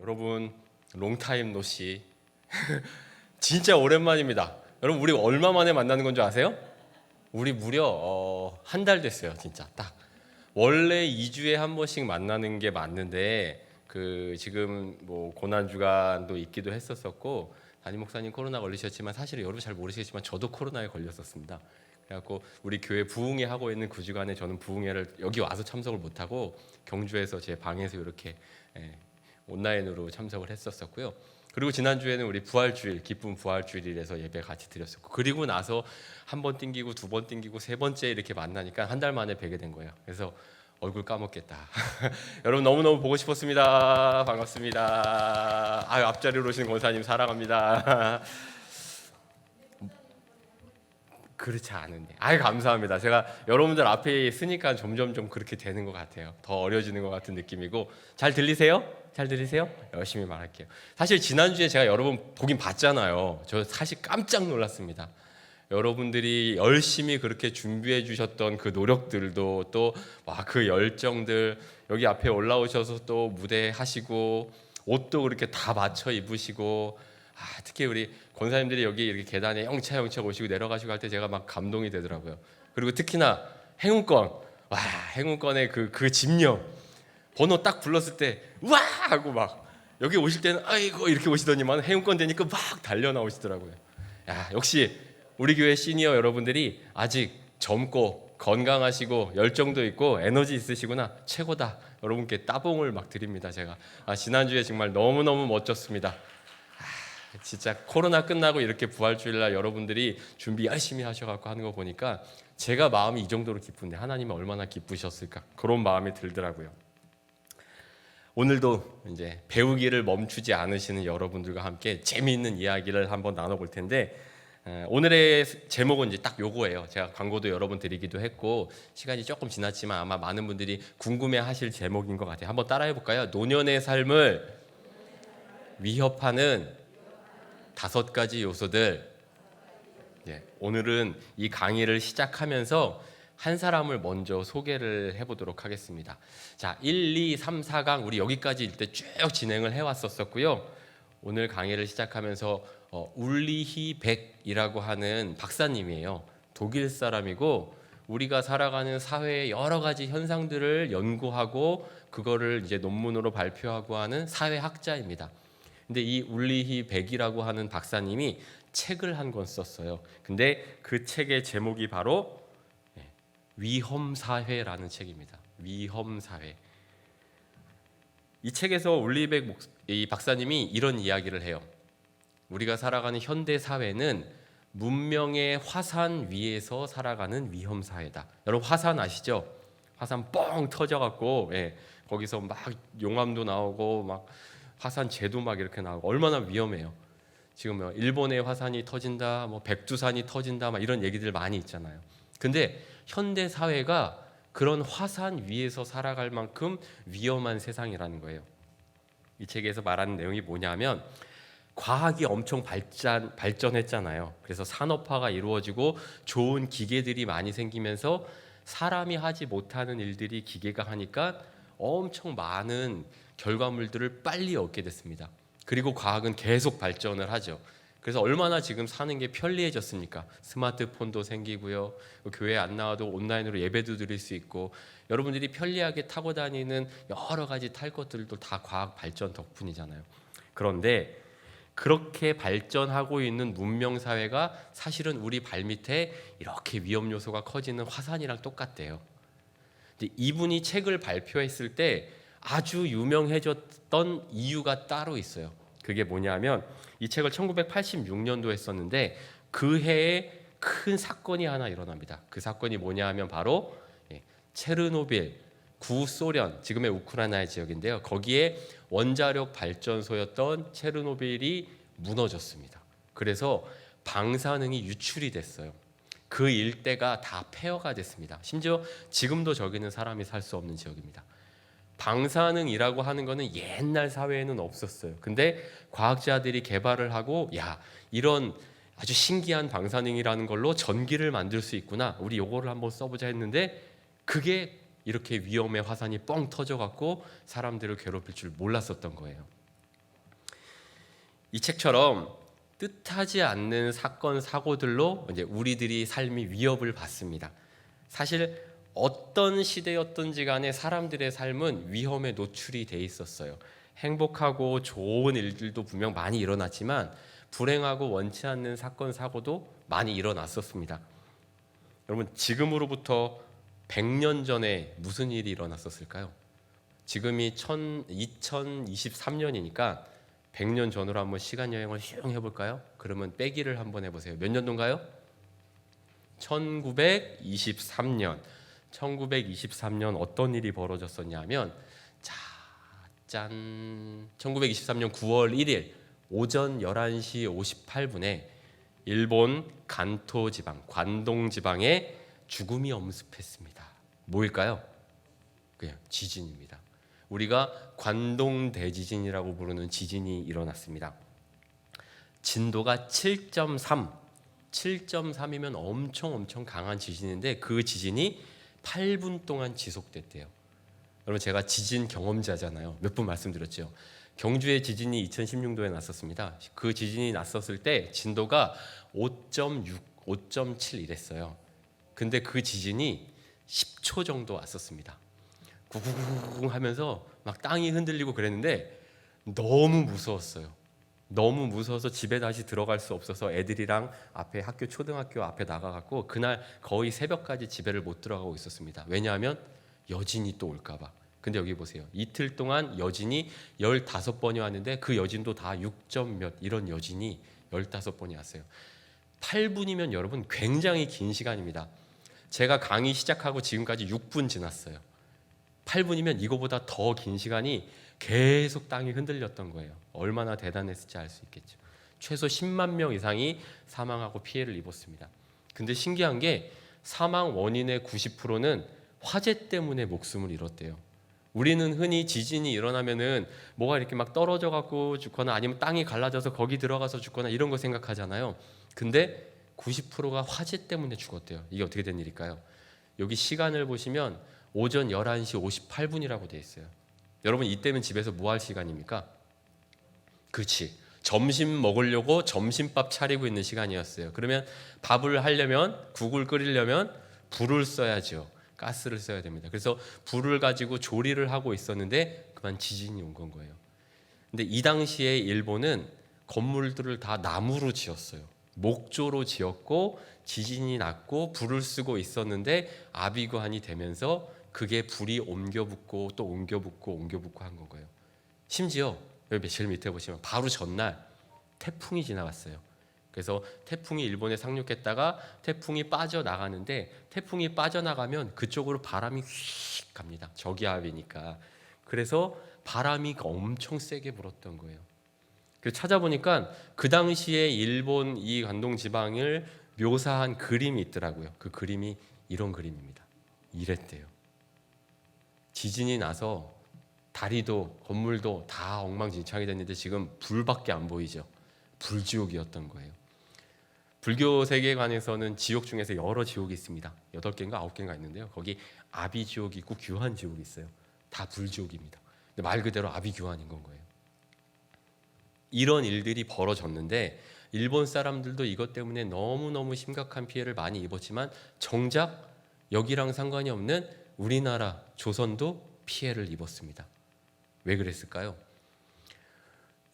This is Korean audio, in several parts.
여러분 롱타임 노시 진짜 오랜만입니다. 여러분 우리 얼마 만에 만나는 건 줄 아세요? 우리 무려 한 달 됐어요. 진짜 딱 원래 2주에 한 번씩 만나는 게 맞는데 지금 뭐 고난 주간도 있기도 했었었고 담임 목사님 코로나 걸리셨지만 사실은 여러분 잘 모르시겠지만 저도 코로나에 걸렸었습니다. 그래갖고 우리 교회 부흥회 하고 있는 그 주간에 저는 부흥회를 여기 와서 참석을 못하고 경주에서 제 방에서 이렇게 온라인으로 참석을 했었었고요. 그리고 지난주에는 우리 부활주일 기쁨 부활주일이라서 예배 같이 드렸었고, 그리고 나서 한 번 띵기고 두 번 띵기고 세 번째 이렇게 만나니까 한 달 만에 뵈게 된 거예요. 그래서 얼굴 까먹겠다. 여러분 너무너무 보고 싶었습니다. 반갑습니다. 앞자리로 오신 권사님 사랑합니다. 그렇지 않은데 감사합니다. 제가 여러분들 앞에 있으니까 점점 좀 그렇게 되는 것 같아요. 더 어려지는 것 같은 느낌이고. 잘 들리세요? 잘 들리세요? 열심히 말할게요. 사실 지난주에 제가 여러분 보긴 봤잖아요. 저 사실 깜짝 놀랐습니다. 여러분들이 열심히 그렇게 준비해 주셨던 그 노력들도 또 그 열정들, 여기 앞에 올라오셔서 또 무대 하시고 옷도 그렇게 다 맞춰 입으시고, 특히 우리 권사님들이 여기 이렇게 계단에 영차 오시고 내려가시고 할 때 제가 막 감동이 되더라고요. 그리고 특히나 행운권의 그 집념, 번호 딱 불렀을 때 와 하고 막 여기 오실 때는 아이고 이렇게 오시더니만 행운권 되니까 막 달려 나오시더라고요. 역시 우리 교회 시니어 여러분들이 아직 젊고 건강하시고 열정도 있고 에너지 있으시구나. 최고다. 여러분께 따봉을 막 드립니다. 제가 지난주에 정말 너무너무 멋졌습니다. 진짜 코로나 끝나고 이렇게 부활주일날 여러분들이 준비 열심히 하셔갖고 하는 거 보니까 제가 마음이 이 정도로 기쁜데 하나님은 얼마나 기쁘셨을까, 그런 마음이 들더라고요. 오늘도 이제 배우기를 멈추지 않으시는 여러분들과 함께 재미있는 이야기를 한번 나눠볼 텐데, 오늘의 제목은 이제 딱 요거예요. 제가 광고도 여러 번 드리기도 했고 시간이 조금 지났지만 아마 많은 분들이 궁금해하실 제목인 것 같아요. 한번 따라해 볼까요? 노년의 삶을 위협하는 5가지 요소들. 오늘은 이 강의를 시작하면서 한 사람을 먼저 소개를 해보도록 하겠습니다. 자, 1, 2, 3, 4강 우리 여기까지 일때 쭉 진행을 해왔었고요. 오늘 강의를 시작하면서 울리히 백이라고 하는 박사님이에요. 독일 사람이고 우리가 살아가는 사회의 여러 가지 현상들을 연구하고 그거를 이제 논문으로 발표하고 하는 사회학자입니다. 근데 이 울리히 백이라고 하는 박사님이 책을 한 권 썼어요. 근데 그 책의 제목이 바로 위험사회라는 책입니다. 위험사회. 이 책에서 울리히 이 박사님이 이런 이야기를 해요. 우리가 살아가는 현대 사회는 문명의 화산 위에서 살아가는 위험사회다. 여러분 화산 아시죠? 화산 뻥 터져갖고 거기서 막 용암도 나오고 막 화산재도 막 이렇게 나오고 얼마나 위험해요. 지금 일본의 화산이 터진다, 백두산이 터진다, 막 이런 얘기들 많이 있잖아요. 근데 현대 사회가 그런 화산 위에서 살아갈 만큼 위험한 세상이라는 거예요. 이 책에서 말하는 내용이 뭐냐면 과학이 엄청 발전했잖아요. 그래서 산업화가 이루어지고 좋은 기계들이 많이 생기면서 사람이 하지 못하는 일들이 기계가 하니까 엄청 많은 결과물들을 빨리 얻게 됐습니다. 그리고 과학은 계속 발전을 하죠. 그래서 얼마나 지금 사는 게 편리해졌습니까? 스마트폰도 생기고요. 교회 안 나와도 온라인으로 예배도 드릴 수 있고, 여러분들이 편리하게 타고 다니는 여러 가지 탈 것들도 다 과학 발전 덕분이잖아요. 그런데 그렇게 발전하고 있는 문명 사회가 사실은 우리 발밑에 이렇게 위험 요소가 커지는 화산이랑 똑같대요. 근데 이분이 책을 발표했을 때 아주 유명해졌던 이유가 따로 있어요. 그게 뭐냐면 이 책을 1986년도에 썼는데 그 해에 큰 사건이 하나 일어납니다. 그 사건이 뭐냐 하면 바로 체르노빌, 구소련, 지금의 우크라이나의 지역인데요. 거기에 원자력 발전소였던 체르노빌이 무너졌습니다. 그래서 방사능이 유출이 됐어요. 그 일대가 다 폐허가 됐습니다. 심지어 지금도 저기는 사람이 살 수 없는 지역입니다. 방사능이라고 하는 거는 옛날 사회에는 없었어요. 근데 과학자들이 개발을 하고 이런 아주 신기한 방사능이라는 걸로 전기를 만들 수 있구나, 우리 요거를 한번 써보자 했는데 그게 이렇게 위험의 화산이 뻥 터져갖고 사람들을 괴롭힐 줄 몰랐었던 거예요. 이 책처럼 뜻하지 않는 사건 사고들로 이제 우리들이 삶이 위협을 받습니다. 사실 어떤 시대였든지 간에 사람들의 삶은 위험에 노출이 돼 있었어요. 행복하고 좋은 일들도 분명 많이 일어났지만 불행하고 원치 않는 사건 사고도 많이 일어났었습니다. 여러분, 지금으로부터 100년 전에 무슨 일이 일어났었을까요? 지금이 2023년이니까 100년 전으로 한번 시간 여행을 슝 해볼까요? 그러면 빼기를 한번 해보세요. 몇 년도인가요? 1923년. 1923년 어떤 일이 벌어졌었냐면, 자, 짠. 1923년 9월 1일 오전 11시 58분에 일본 간토 지방, 관동 지방에 죽음이 엄습했습니다. 뭐일까요? 그냥 지진입니다. 우리가 관동 대지진이라고 부르는 지진이 일어났습니다. 진도가 7.3, 7.3이면 엄청 강한 지진인데 그 지진이 8분 동안 지속됐대요. 여러분, 제가 지진 경험자잖아요. 몇 분 말씀드렸죠. 경주의 지진이 2016년도에 났었습니다. 그 지진이 났었을 때 진도가 5.6, 5.7 이랬어요. 근데 그 지진이 10초 정도 왔었습니다. 구구구구 하면서 막 땅이 흔들리고 그랬는데 너무 무서웠어요. 너무 무서워서 집에 다시 들어갈 수 없어서 애들이랑 앞에 학교 초등학교 앞에 나가갖고 그날 거의 새벽까지 집에를 못 들어가고 있었습니다. 왜냐하면 여진이 또 올까 봐. 근데 여기 보세요. 이틀 동안 여진이 15번이 왔는데 그 여진도 다 6점 몇 이런 여진이 15번이 왔어요. 8분이면 여러분 굉장히 긴 시간입니다. 제가 강의 시작하고 지금까지 6분 지났어요. 8분이면 이거보다 더 긴 시간이 계속 땅이 흔들렸던 거예요. 얼마나 대단했을지 알 수 있겠죠. 최소 10만 명 이상이 사망하고 피해를 입었습니다. 근데 신기한 게 사망 원인의 90%는 화재 때문에 목숨을 잃었대요. 우리는 흔히 지진이 일어나면은 뭐가 이렇게 막 떨어져 갖고 죽거나 아니면 땅이 갈라져서 거기 들어가서 죽거나 이런 거 생각하잖아요. 근데 90%가 화재 때문에 죽었대요. 이게 어떻게 된 일일까요? 여기 시간을 보시면 오전 11시 58분이라고 되어 있어요. 여러분, 이때면 집에서 뭐 할 시간입니까? 그렇지. 점심 먹으려고 점심밥 차리고 있는 시간이었어요. 그러면 밥을 하려면, 국을 끓이려면 불을 써야죠. 가스를 써야 됩니다. 그래서 불을 가지고 조리를 하고 있었는데 그만 지진이 온 건 거예요. 근데 이 당시에 일본은 건물들을 다 나무로 지었어요. 목조로 지었고 지진이 났고 불을 쓰고 있었는데 아비규환이 되면서 그게 불이 옮겨 붙고 또 옮겨 붙고 한 거예요. 심지어 여기 제일 밑에 보시면 바로 전날 태풍이 지나갔어요. 그래서 태풍이 일본에 상륙했다가 태풍이 빠져나가는데 태풍이 빠져나가면 그쪽으로 바람이 휙 갑니다. 저기압이니까. 그래서 바람이 엄청 세게 불었던 거예요. 그래서 찾아보니까 그 당시에 일본 이 관동 지방을 묘사한 그림이 있더라고요. 그 그림이 이런 그림입니다. 이랬대요. 지진이 나서 다리도 건물도 다 엉망진창이 됐는데 지금 불밖에 안 보이죠. 불지옥이었던 거예요. 불교 세계관에서는 지옥 중에서 여러 지옥이 있습니다. 8개인가 9개인가 있는데요. 거기 아비지옥이 있고 규환지옥이 있어요. 다 불지옥입니다. 근데 말 그대로 아비규환인 건 거예요. 이런 일들이 벌어졌는데 일본 사람들도 이것 때문에 너무너무 심각한 피해를 많이 입었지만 정작 여기랑 상관이 없는 우리나라 조선도 피해를 입었습니다. 왜 그랬을까요?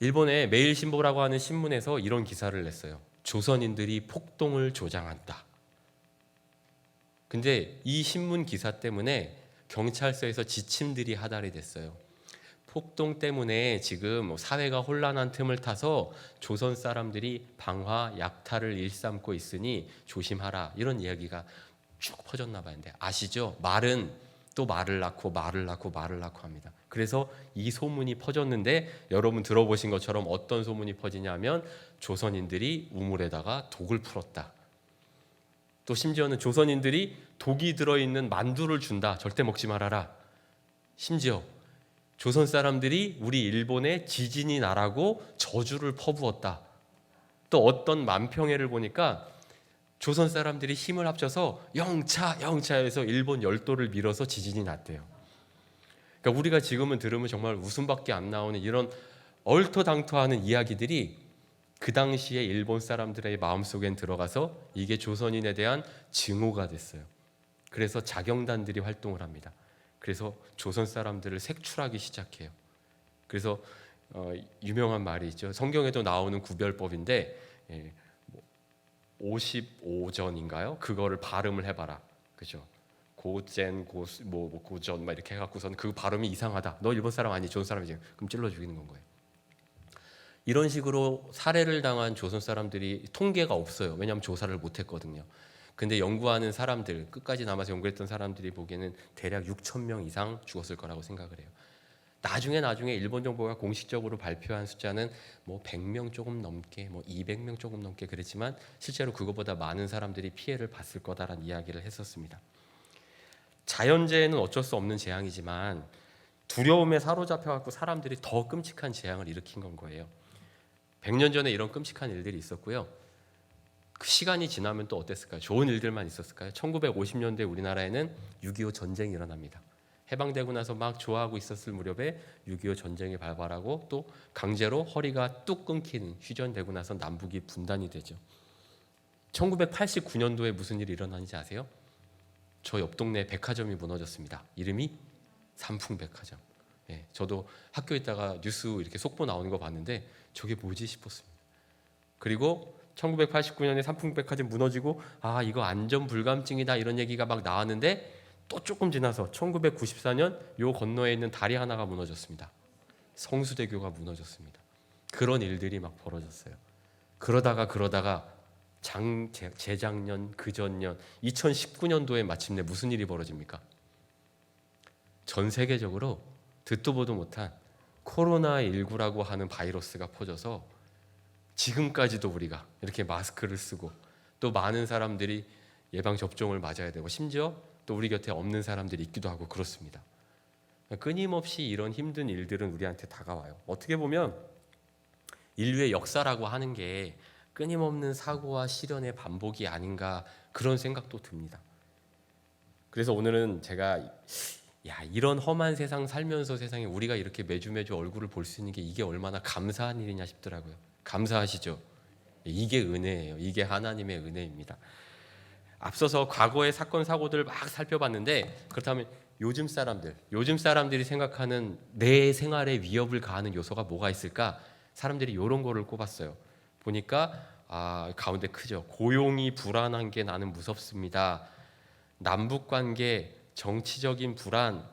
일본의 매일신보라고 하는 신문에서 이런 기사를 냈어요. 조선인들이 폭동을 조장한다. 근데 이 신문 기사 때문에 경찰서에서 지침들이 하달이 됐어요. 폭동 때문에 지금 사회가 혼란한 틈을 타서 조선 사람들이 방화, 약탈을 일삼고 있으니 조심하라. 이런 이야기가 쭉 퍼졌나 봐요. 근데 아시죠? 말은 또 말을 낳고 합니다. 그래서 이 소문이 퍼졌는데 여러분 들어보신 것처럼 어떤 소문이 퍼지냐면 조선인들이 우물에다가 독을 풀었다. 또 심지어는 조선인들이 독이 들어있는 만두를 준다. 절대 먹지 말아라. 심지어 조선 사람들이 우리 일본에 지진이 나라고 저주를 퍼부었다. 또 어떤 만평해를 보니까 조선 사람들이 힘을 합쳐서 영차 해서 일본 열도를 밀어서 지진이 났대요. 그러니까 우리가 지금은 들으면 정말 웃음밖에 안 나오는 이런 얼토당토하는 이야기들이 그 당시에 일본 사람들의 마음속엔 들어가서 이게 조선인에 대한 증오가 됐어요. 그래서 자경단들이 활동을 합니다. 그래서 조선 사람들을 색출하기 시작해요. 그래서 유명한 말이 있죠. 성경에도 나오는 구별법인데 55전인가요? 그거를 발음을 해봐라. 그죠? 고젠 고전 막 이렇게 해갖고선 그 발음이 이상하다. 너 일본 사람 아니 조선 사람이지. 그럼 찔러 죽이는 건 거예요. 이런 식으로 살해를 당한 조선 사람들이 통계가 없어요. 왜냐하면 조사를 못했거든요. 근데 연구하는 사람들, 끝까지 남아서 연구했던 사람들이 보기에는 대략 6천 명 이상 죽었을 거라고 생각을 해요. 나중에 일본 정부가 공식적으로 발표한 숫자는 뭐 100명 조금 넘게, 뭐 200명 조금 넘게 그랬지만 실제로 그거보다 많은 사람들이 피해를 봤을 거다라는 이야기를 했었습니다. 자연재해는 어쩔 수 없는 재앙이지만 두려움에 사로잡혀갖고 사람들이 더 끔찍한 재앙을 일으킨 건 거예요. 100년 전에 이런 끔찍한 일들이 있었고요. 그 시간이 지나면 또 어땠을까요? 좋은 일들만 있었을까요? 1950년대 우리나라에는 6.25 전쟁이 일어납니다. 해방되고 나서 막 좋아하고 있었을 무렵에 6.25 전쟁이 발발하고 또 강제로 허리가 뚝 끊기는 휴전되고 나서 남북이 분단이 되죠. 1989년도에 무슨 일이 일어나는지 아세요? 저 옆 동네 백화점이 무너졌습니다. 이름이 삼풍백화점. 저도 학교에 있다가 뉴스 이렇게 속보 나오는 거 봤는데 저게 뭐지 싶었습니다. 그리고 1989년에 삼풍백화점 무너지고 이거 안전불감증이다 이런 얘기가 막 나왔는데 또 조금 지나서 1994년 요 건너에 있는 다리 하나가 무너졌습니다. 성수대교가 무너졌습니다. 그런 일들이 막 벌어졌어요. 그러다가 재작년, 그전년 2019년도에 마침내 무슨 일이 벌어집니까? 전 세계적으로 듣도 보도 못한 코로나19라고 하는 바이러스가 퍼져서 지금까지도 우리가 이렇게 마스크를 쓰고 또 많은 사람들이 예방접종을 맞아야 되고 심지어 또 우리 곁에 없는 사람들이 있기도 하고 그렇습니다. 끊임없이 이런 힘든 일들은 우리한테 다가와요. 어떻게 보면 인류의 역사라고 하는 게 끊임없는 사고와 시련의 반복이 아닌가 그런 생각도 듭니다. 그래서 오늘은 제가 이런 험한 세상 살면서 세상에 우리가 이렇게 매주 얼굴을 볼 수 있는 게 이게 얼마나 감사한 일이냐 싶더라고요. 감사하시죠? 이게 은혜예요. 이게 하나님의 은혜입니다. 앞서서 과거의 사건 사고들을 막 살펴봤는데 그렇다면 요즘 사람들이 생각하는 내 생활에 위협을 가하는 요소가 뭐가 있을까? 사람들이 이런 거를 꼽았어요. 보니까 가운데 크죠. 고용이 불안한 게 나는 무섭습니다. 남북 관계, 정치적인 불안,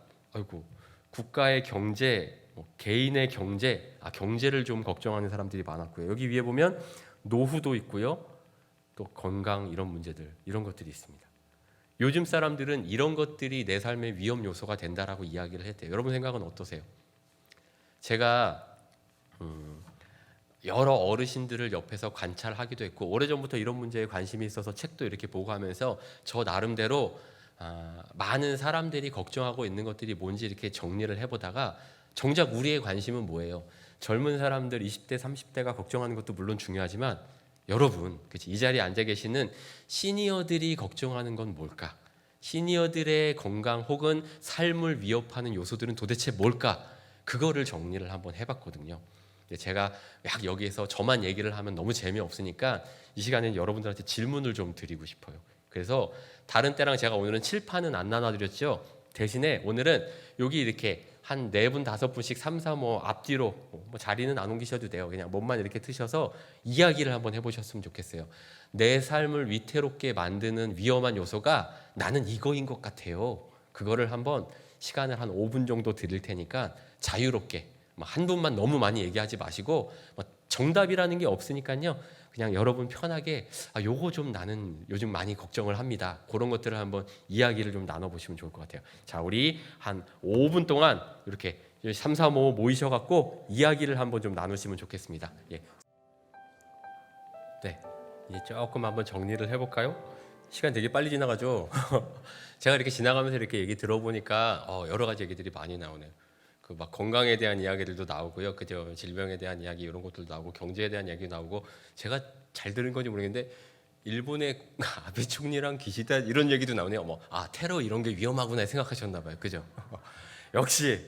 국가의 경제, 개인의 경제, 경제를 좀 걱정하는 사람들이 많았고요. 여기 위에 보면 노후도 있고요. 또 건강 이런 문제들, 이런 것들이 있습니다. 요즘 사람들은 이런 것들이 내 삶의 위험 요소가 된다라고 이야기를 했대요. 여러분 생각은 어떠세요? 제가 여러 어르신들을 옆에서 관찰하기도 했고 오래전부터 이런 문제에 관심이 있어서 책도 이렇게 보고 하면서 저 나름대로 많은 사람들이 걱정하고 있는 것들이 뭔지 이렇게 정리를 해보다가 정작 우리의 관심은 뭐예요? 젊은 사람들 20대 30대가 걱정하는 것도 물론 중요하지만 여러분 이 자리에 앉아 계시는 시니어들이 걱정하는 건 뭘까? 시니어들의 건강 혹은 삶을 위협하는 요소들은 도대체 뭘까? 그거를 정리를 한번 해봤거든요. 제가 막 여기에서 저만 얘기를 하면 너무 재미없으니까 이 시간에는 여러분들한테 질문을 좀 드리고 싶어요. 그래서 다른 때랑 제가 오늘은 칠판은 안 나눠드렸죠. 대신에 오늘은 여기 이렇게 한 4분 5분씩 3, 4, 앞뒤로 자리는 안 옮기셔도 돼요. 그냥 몸만 이렇게 트셔서 이야기를 한번 해보셨으면 좋겠어요. 내 삶을 위태롭게 만드는 위험한 요소가 나는 이거인 것 같아요. 그거를 한번 시간을 한 5분 정도 드릴 테니까 자유롭게 한 분만 너무 많이 얘기하지 마시고 정답이라는 게 없으니까요. 그냥 여러분 편하게 요거 좀 나는 요즘 많이 걱정을 합니다. 그런 것들을 한번 이야기를 좀 나눠보시면 좋을 것 같아요. 자, 우리 한 5분 동안 이렇게 3, 4, 5 모이셔갖고 이야기를 한번 좀 나누시면 좋겠습니다. 예. 네, 이제 조금 한번 정리를 해볼까요? 시간 되게 빨리 지나가죠. 제가 이렇게 지나가면서 이렇게 얘기 들어보니까 여러 가지 얘기들이 많이 나오네요. 막 건강에 대한 이야기들도 나오고요, 그죠? 질병에 대한 이야기 이런 것들도 나오고 경제에 대한 이야기 나오고 제가 잘 들은 건지 모르겠는데 일본의 아베 총리랑 기시다 이런 얘기도 나오네요. 테러 이런 게 위험하구나 생각하셨나 봐요, 그죠? 역시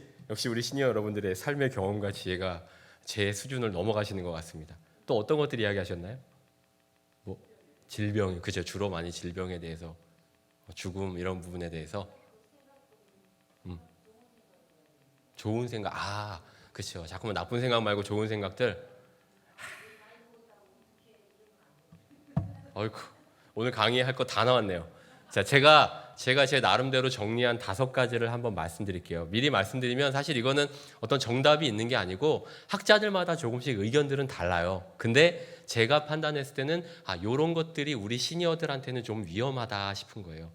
우리 시니어 여러분들의 삶의 경험과 지혜가 제 수준을 넘어가시는 것 같습니다. 또 어떤 것들 이야기하셨나요? 뭐 질병, 그죠? 주로 많이 질병에 대해서, 죽음 이런 부분에 대해서. 좋은 생각, 그렇죠. 자꾸만 나쁜 생각 말고 좋은 생각들. 어이구, 오늘 강의할 거 다 나왔네요. 자, 제가 제 나름대로 정리한 5가지를 한번 말씀드릴게요. 미리 말씀드리면 사실 이거는 어떤 정답이 있는 게 아니고 학자들마다 조금씩 의견들은 달라요. 근데 제가 판단했을 때는 요런 것들이 우리 시니어들한테는 좀 위험하다 싶은 거예요.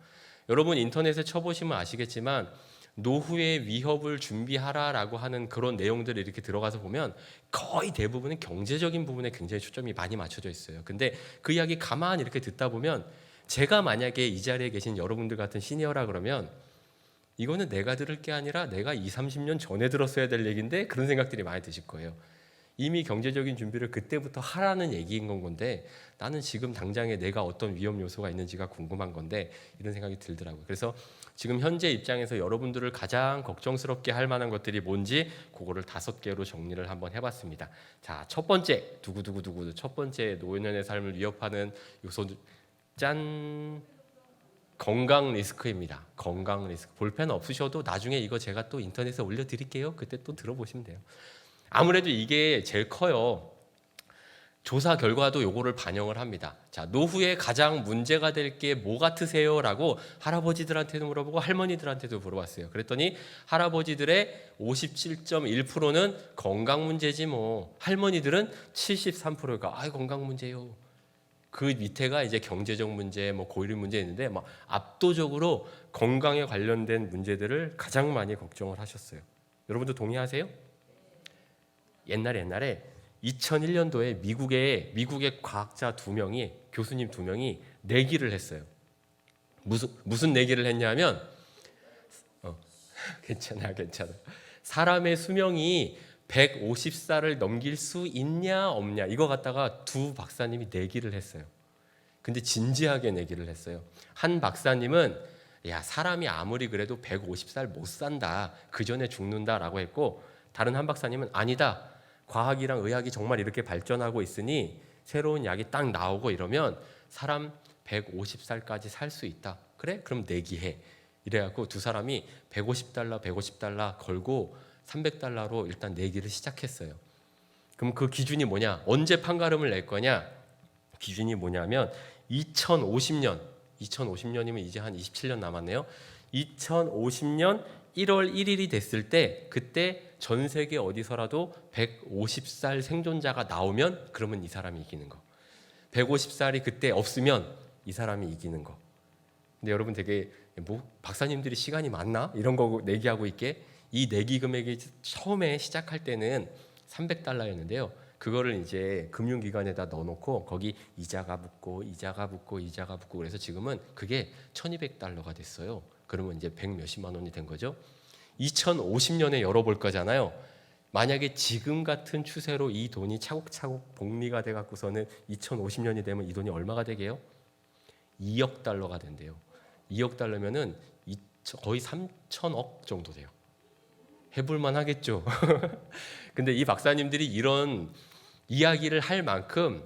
여러분 인터넷에 쳐보시면 아시겠지만 노후의 위협을 준비하라라고 하는 그런 내용들을 이렇게 들어가서 보면 거의 대부분은 경제적인 부분에 굉장히 초점이 많이 맞춰져 있어요. 근데 그 이야기 가만히 이렇게 듣다 보면 제가 만약에 이 자리에 계신 여러분들 같은 시니어라 그러면 이거는 내가 들을 게 아니라 내가 20, 30년 전에 들었어야 될 얘기인데 그런 생각들이 많이 드실 거예요. 이미 경제적인 준비를 그때부터 하라는 얘기인 건데 나는 지금 당장에 내가 어떤 위험 요소가 있는지가 궁금한 건데 이런 생각이 들더라고요. 그래서 지금 현재 입장에서 여러분들을 가장 걱정스럽게 할 만한 것들이 뭔지 그거를 5개로 정리를 한번 해봤습니다. 자, 첫 번째 두구두구두구 첫 번째 노년의 삶을 위협하는 요소 짠 건강 리스크입니다. 건강 리스크. 볼펜 없으셔도 나중에 이거 제가 또 인터넷에 올려드릴게요. 그때 또 들어보시면 돼요. 아무래도 이게 제일 커요. 조사 결과도 요거를 반영을 합니다. 자, 노후에 가장 문제가 될 게 뭐 같으세요? 라고 할아버지들한테도 물어보고 할머니들한테도 물어봤어요. 그랬더니 할아버지들의 57.1%는 건강 문제지 뭐. 할머니들은 73%가 건강 문제요. 그 밑에가 이제 경제적 문제, 뭐 고혈압 문제 있는데 막 압도적으로 건강에 관련된 문제들을 가장 많이 걱정을 하셨어요. 여러분도 동의하세요? 옛날에 2001년도에 미국의 과학자 2명이 교수님 2명이 내기를 했어요. 무슨 내기를 했냐면 괜찮아. 사람의 수명이 150살을 넘길 수 있냐 없냐 이거 갖다가 2 박사님이 내기를 했어요. 근데 진지하게 내기를 했어요. 한 박사님은 사람이 아무리 그래도 150살 못 산다. 그 전에 죽는다라고 했고 다른 한 박사님은 아니다. 과학이랑 의학이 정말 이렇게 발전하고 있으니 새로운 약이 딱 나오고 이러면 사람 150살까지 살 수 있다. 그래? 그럼 내기해. 이래갖고 2 사람이 $150 걸고 $300로 일단 내기를 시작했어요. 그럼 그 기준이 뭐냐? 언제 판가름을 낼 거냐? 기준이 뭐냐면 2050년이면 이제 한 27년 남았네요. 2050년 1월 1일이 됐을 때 그때 전 세계 어디서라도 150살 생존자가 나오면 그러면 이 사람이 이기는 거. 150살이 그때 없으면 이 사람이 이기는 거. 근데 여러분 되게 박사님들이 시간이 많나? 이런 거 내기하고 있게 이 내기 금액이 처음에 시작할 때는 $300였는데요. 그거를 이제 금융기관에다 넣어놓고 거기 이자가 붙고 그래서 지금은 그게 $1200가 됐어요. 그러면 이제 100 몇십만 원이 된 거죠. 2050년에 열어볼 거잖아요. 만약에 지금 같은 추세로 이 돈이 차곡차곡 복리가 돼 갖고서는 2050년이 되면 이 돈이 얼마가 되게요? $2억 된대요. $2억 거의 3천억 정도 돼요. 해볼만 하겠죠. 근데 이 박사님들이 이런 이야기를 할 만큼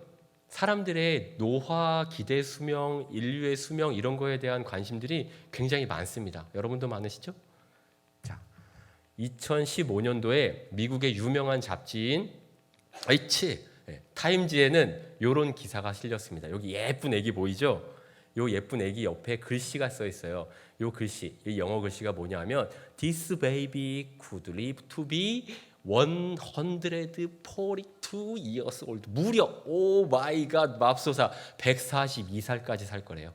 사람들의 노화, 기대 수명, 인류의 수명 이런 거에 대한 관심들이 굉장히 많습니다. 여러분도 많으시죠? 자, 2015년도에 미국의 유명한 잡지인 타임즈에는 이런 기사가 실렸습니다. 여기 예쁜 애기 보이죠? 요 예쁜 애기 옆에 글씨가 써 있어요. 요 글씨, 이 영어 글씨가 뭐냐면 This baby could live to be 142 years old. 무려 오 마이 갓 맙소사 142살까지 살 거래요.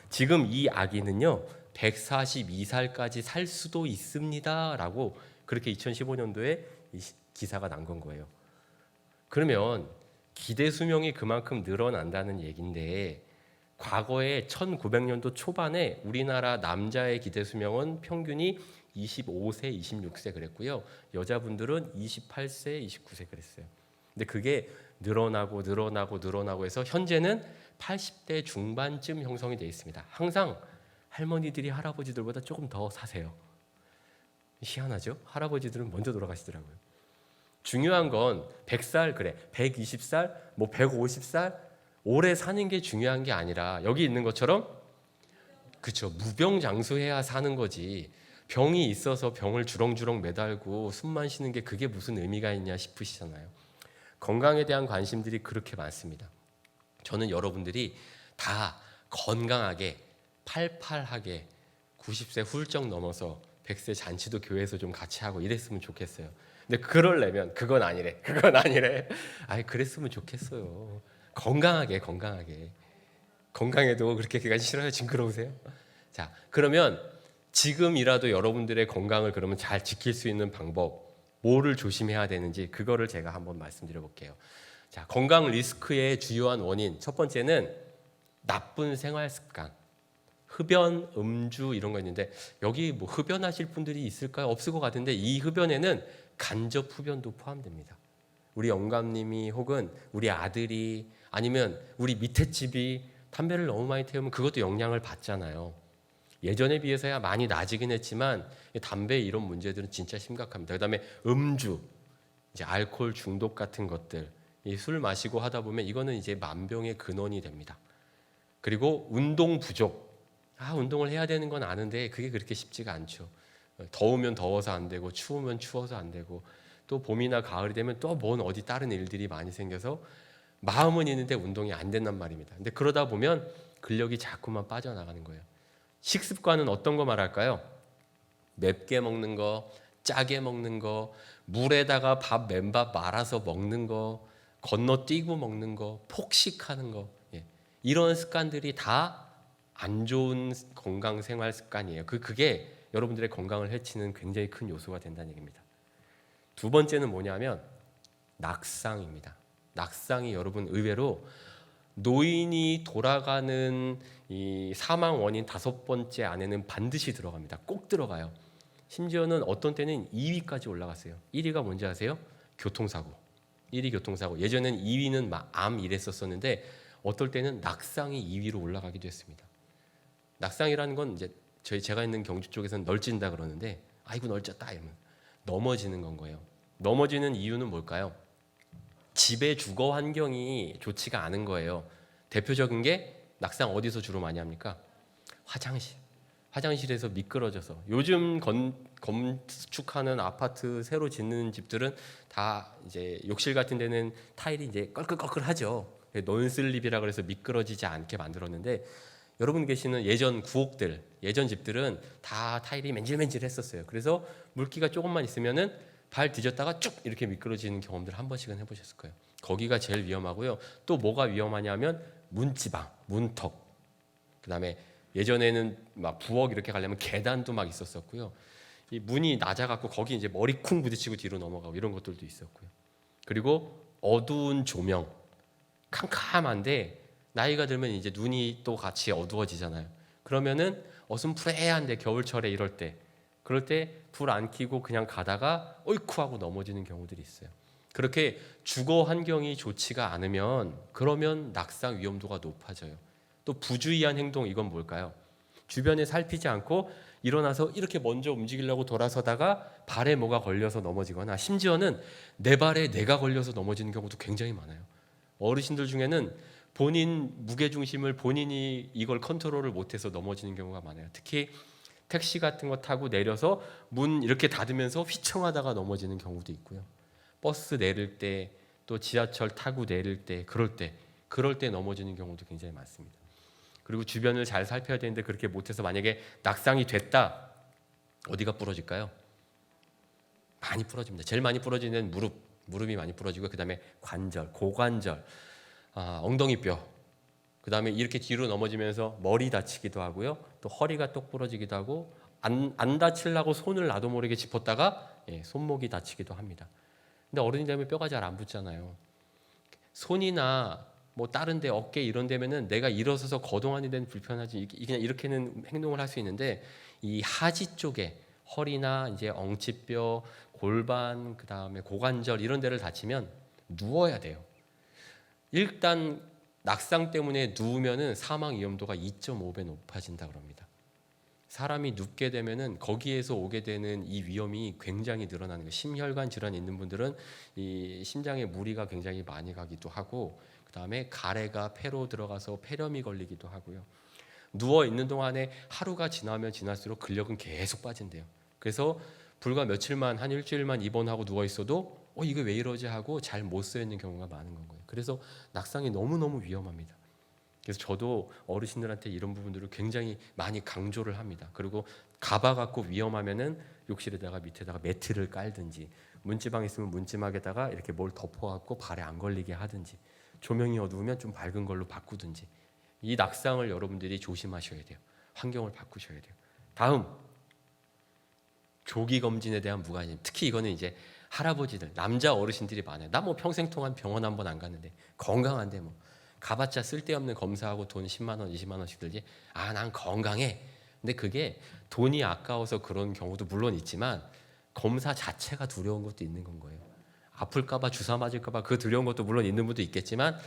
지금 이 아기는요 142살까지 살 수도 있습니다라고 그렇게 2015년도에 이 기사가 난 건 거예요. 그러면 기대 수명이 그만큼 늘어난다는 얘긴데 과거에 1900년도 초반에 우리나라 남자의 기대 수명은 평균이 25세, 26세 그랬고요. 여자분들은 28세, 29세 그랬어요. 근데 그게 늘어나고 해서 현재는 80대 중반쯤 형성이 되어 있습니다. 항상 할머니들이 할아버지들보다 조금 더 사세요. 희한하죠? 할아버지들은 먼저 돌아가시더라고요. 중요한 건 100살 그래, 120살, 뭐 150살 오래 사는 게 중요한 게 아니라 여기 있는 것처럼 그쵸, 무병장수해야 사는 거지. 병이 있어서 병을 주렁주렁 매달고 숨만 쉬는 게 그게 무슨 의미가 있냐 싶으시잖아요. 건강에 대한 관심들이 그렇게 많습니다. 저는 여러분들이 다 건강하게 팔팔하게 90세 훌쩍 넘어서 100세 잔치도 교회에서 좀 같이 하고 이랬으면 좋겠어요. 근데 그러려면 그건 아니래. 아이 그랬으면 좋겠어요. 건강하게 건강해도 그렇게까지 싫어요? 징그러우세요? 자, 그러면 지금이라도 여러분들의 건강을 그러면 잘 지킬 수 있는 방법 뭐를 조심해야 되는지 그거를 제가 한번 말씀드려 볼게요. 자, 건강 리스크의 주요한 원인 첫 번째는 나쁜 생활 습관. 흡연, 음주 이런 거 있는데 여기 뭐 흡연하실 분들이 있을까요? 없을 것 같은데 이 흡연에는 간접 흡연도 포함됩니다. 우리 영감님이 혹은 우리 아들이 아니면 우리 밑에 집이 담배를 너무 많이 태우면 그것도 영향을 받잖아요. 예전에 비해서야 많이 나아지긴 했지만 담배 이런 문제들은 진짜 심각합니다. 그다음에 음주, 이제 알코올 중독 같은 것들, 이 술 마시고 하다 보면 이거는 이제 만병의 근원이 됩니다. 그리고 운동 부족. 운동을 해야 되는 건 아는데 그게 그렇게 쉽지가 않죠. 더우면 더워서 안 되고 추우면 추워서 안 되고 또 봄이나 가을이 되면 또 뭔 어디 다른 일들이 많이 생겨서 마음은 있는데 운동이 안 된단 말입니다. 근데 그러다 보면 근력이 자꾸만 빠져나가는 거예요. 식습관은 어떤 거 말할까요? 맵게 먹는 거, 짜게 먹는 거, 물에다가 맨밥 말아서 먹는 거, 건너뛰고 먹는 거, 폭식하는 거, 이런 습관들이 다 안 좋은 건강 생활 습관이에요. 그게 여러분들의 건강을 해치는 굉장히 큰 요소가 된다는 얘기입니다. 두 번째는 뭐냐면 낙상입니다. 낙상이 여러분 의외로 노인이 돌아가는 이 사망 원인 5번째 안에는 반드시 들어갑니다. 꼭 들어가요. 심지어는 어떤 때는 2위까지 올라갔어요. 1위가 뭔지 아세요? 교통사고. 1위 교통사고. 예전에는 2위는 막 암 이랬었는데 어떨 때는 낙상이 2위로 올라가기도 했습니다. 낙상이라는 건 이제 제가 있는 경주 쪽에서는 널찐다 그러는데 아이고 널쪘다 이러면 넘어지는 건 거예요. 넘어지는 이유는 뭘까요? 집의 주거 환경이 좋지가 않은 거예요. 대표적인 게 낙상 어디서 주로 많이 합니까? 화장실. 화장실에서 미끄러져서 요즘 건축하는 아파트 새로 짓는 집들은 다 이제 욕실 같은 데는 타일이 이제 껄끌껄끌하죠. 논슬립이라 그래서 미끄러지지 않게 만들었는데 여러분 계시는 예전 구옥들, 예전 집들은 다 타일이 맨질맨질했었어요. 그래서 물기가 조금만 있으면은 발 뒤졌다가 쭉 이렇게 미끄러지는 경험들 한 번씩은 해보셨을 거예요. 거기가 제일 위험하고요. 또 뭐가 위험하냐면 문지방, 문턱. 그다음에 예전에는 막 부엌 이렇게 가려면 계단도 막 있었었고요. 이 문이 낮아갖고 거기 이제 머리 쿵 부딪히고 뒤로 넘어가고 이런 것들도 있었고요. 그리고 어두운 조명, 캄캄한데 나이가 들면 이제 눈이 또 같이 어두워지잖아요. 그러면은 어슴푸레한데 겨울철에 이럴 때 그럴 때 불 안 켜고 그냥 가다가 어이쿠 하고 넘어지는 경우들이 있어요. 그렇게 주거 환경이 좋지가 않으면 그러면 낙상 위험도가 높아져요. 또 부주의한 행동 이건 뭘까요? 주변에 살피지 않고 일어나서 이렇게 먼저 움직이려고 돌아서다가 발에 뭐가 걸려서 넘어지거나 심지어는 내 발에 내가 걸려서 넘어지는 경우도 굉장히 많아요. 어르신들 중에는 본인 무게중심을 본인이 이걸 컨트롤을 못해서 넘어지는 경우가 많아요. 특히 택시 같은 거 타고 내려서 문 이렇게 닫으면서 휘청하다가 넘어지는 경우도 있고요. 버스 내릴 때 또 지하철 타고 내릴 때 그럴 때 넘어지는 경우도 굉장히 많습니다. 그리고 주변을 잘 살펴야 되는데 그렇게 못해서 만약에 낙상이 됐다. 어디가 부러질까요? 많이 부러집니다. 제일 많이 부러지는 무릎이 많이 부러지고 그다음에 관절, 고관절, 엉덩이뼈, 그다음에 이렇게 뒤로 넘어지면서 머리 다치기도 하고요. 또 허리가 똑 부러지기도 하고 안 다치려고 손을 나도 모르게 짚었다가 손목이 다치기도 합니다. 근데 어른이 되면 뼈가 잘 안 붙잖아요. 손이나 뭐 다른 데 어깨 이런 데면은 내가 일어서서 거동하는 데는 불편하지 그냥 이렇게는 행동을 할 수 있는데 이 하지 쪽에 허리나 이제 엉치뼈, 골반, 그다음에 고관절 이런 데를 다치면 누워야 돼요. 일단 낙상 때문에 누우면은 사망 위험도가 2.5배 높아진다 그럽니다. 사람이 눕게 되면은 거기에서 오게 되는 이 위험이 굉장히 늘어나는 거예요. 심혈관 질환이 있는 분들은 이 심장에 무리가 굉장히 많이 가기도 하고, 그다음에 가래가 폐로 들어가서 폐렴이 걸리기도 하고요. 누워 있는 동안에 하루가 지나면 지날수록 근력은 계속 빠진대요. 그래서 불과 며칠만, 한 일주일만 입원하고 누워 있어도 이게 왜 이러지 하고 잘 못 써 있는 경우가 많은 건 거예요. 그래서 낙상이 너무너무 위험합니다. 그래서 저도 어르신들한테 이런 부분들을 굉장히 많이 강조를 합니다. 그리고 가봐갖고 위험하면은 욕실에다가 밑에다가 매트를 깔든지, 문지방 있으면 문지막에다가 이렇게 뭘 덮어갖고 발에 안 걸리게 하든지, 조명이 어두우면 좀 밝은 걸로 바꾸든지, 이 낙상을 여러분들이 조심하셔야 돼요. 환경을 바꾸셔야 돼요. 다음, 조기 검진에 대한 무관심. 특히 이거는 이제 할아버지들, 남자 어르신들이 많아요. 나 뭐 평생 동안 병원 한 번 안 갔는데, 건강한데 뭐 가봤자 쓸데없는 검사하고 돈 10만 원, 20만 원씩 들지. 난 건강해. 근데 그게 돈이 아까워서 그런 경우도 물론 있지만 검사 자체가 두려운 것도 있는 건 거예요. 아플까봐, 주사 맞을까봐 그 두려운 것도 물론 있는 분도 있겠지만,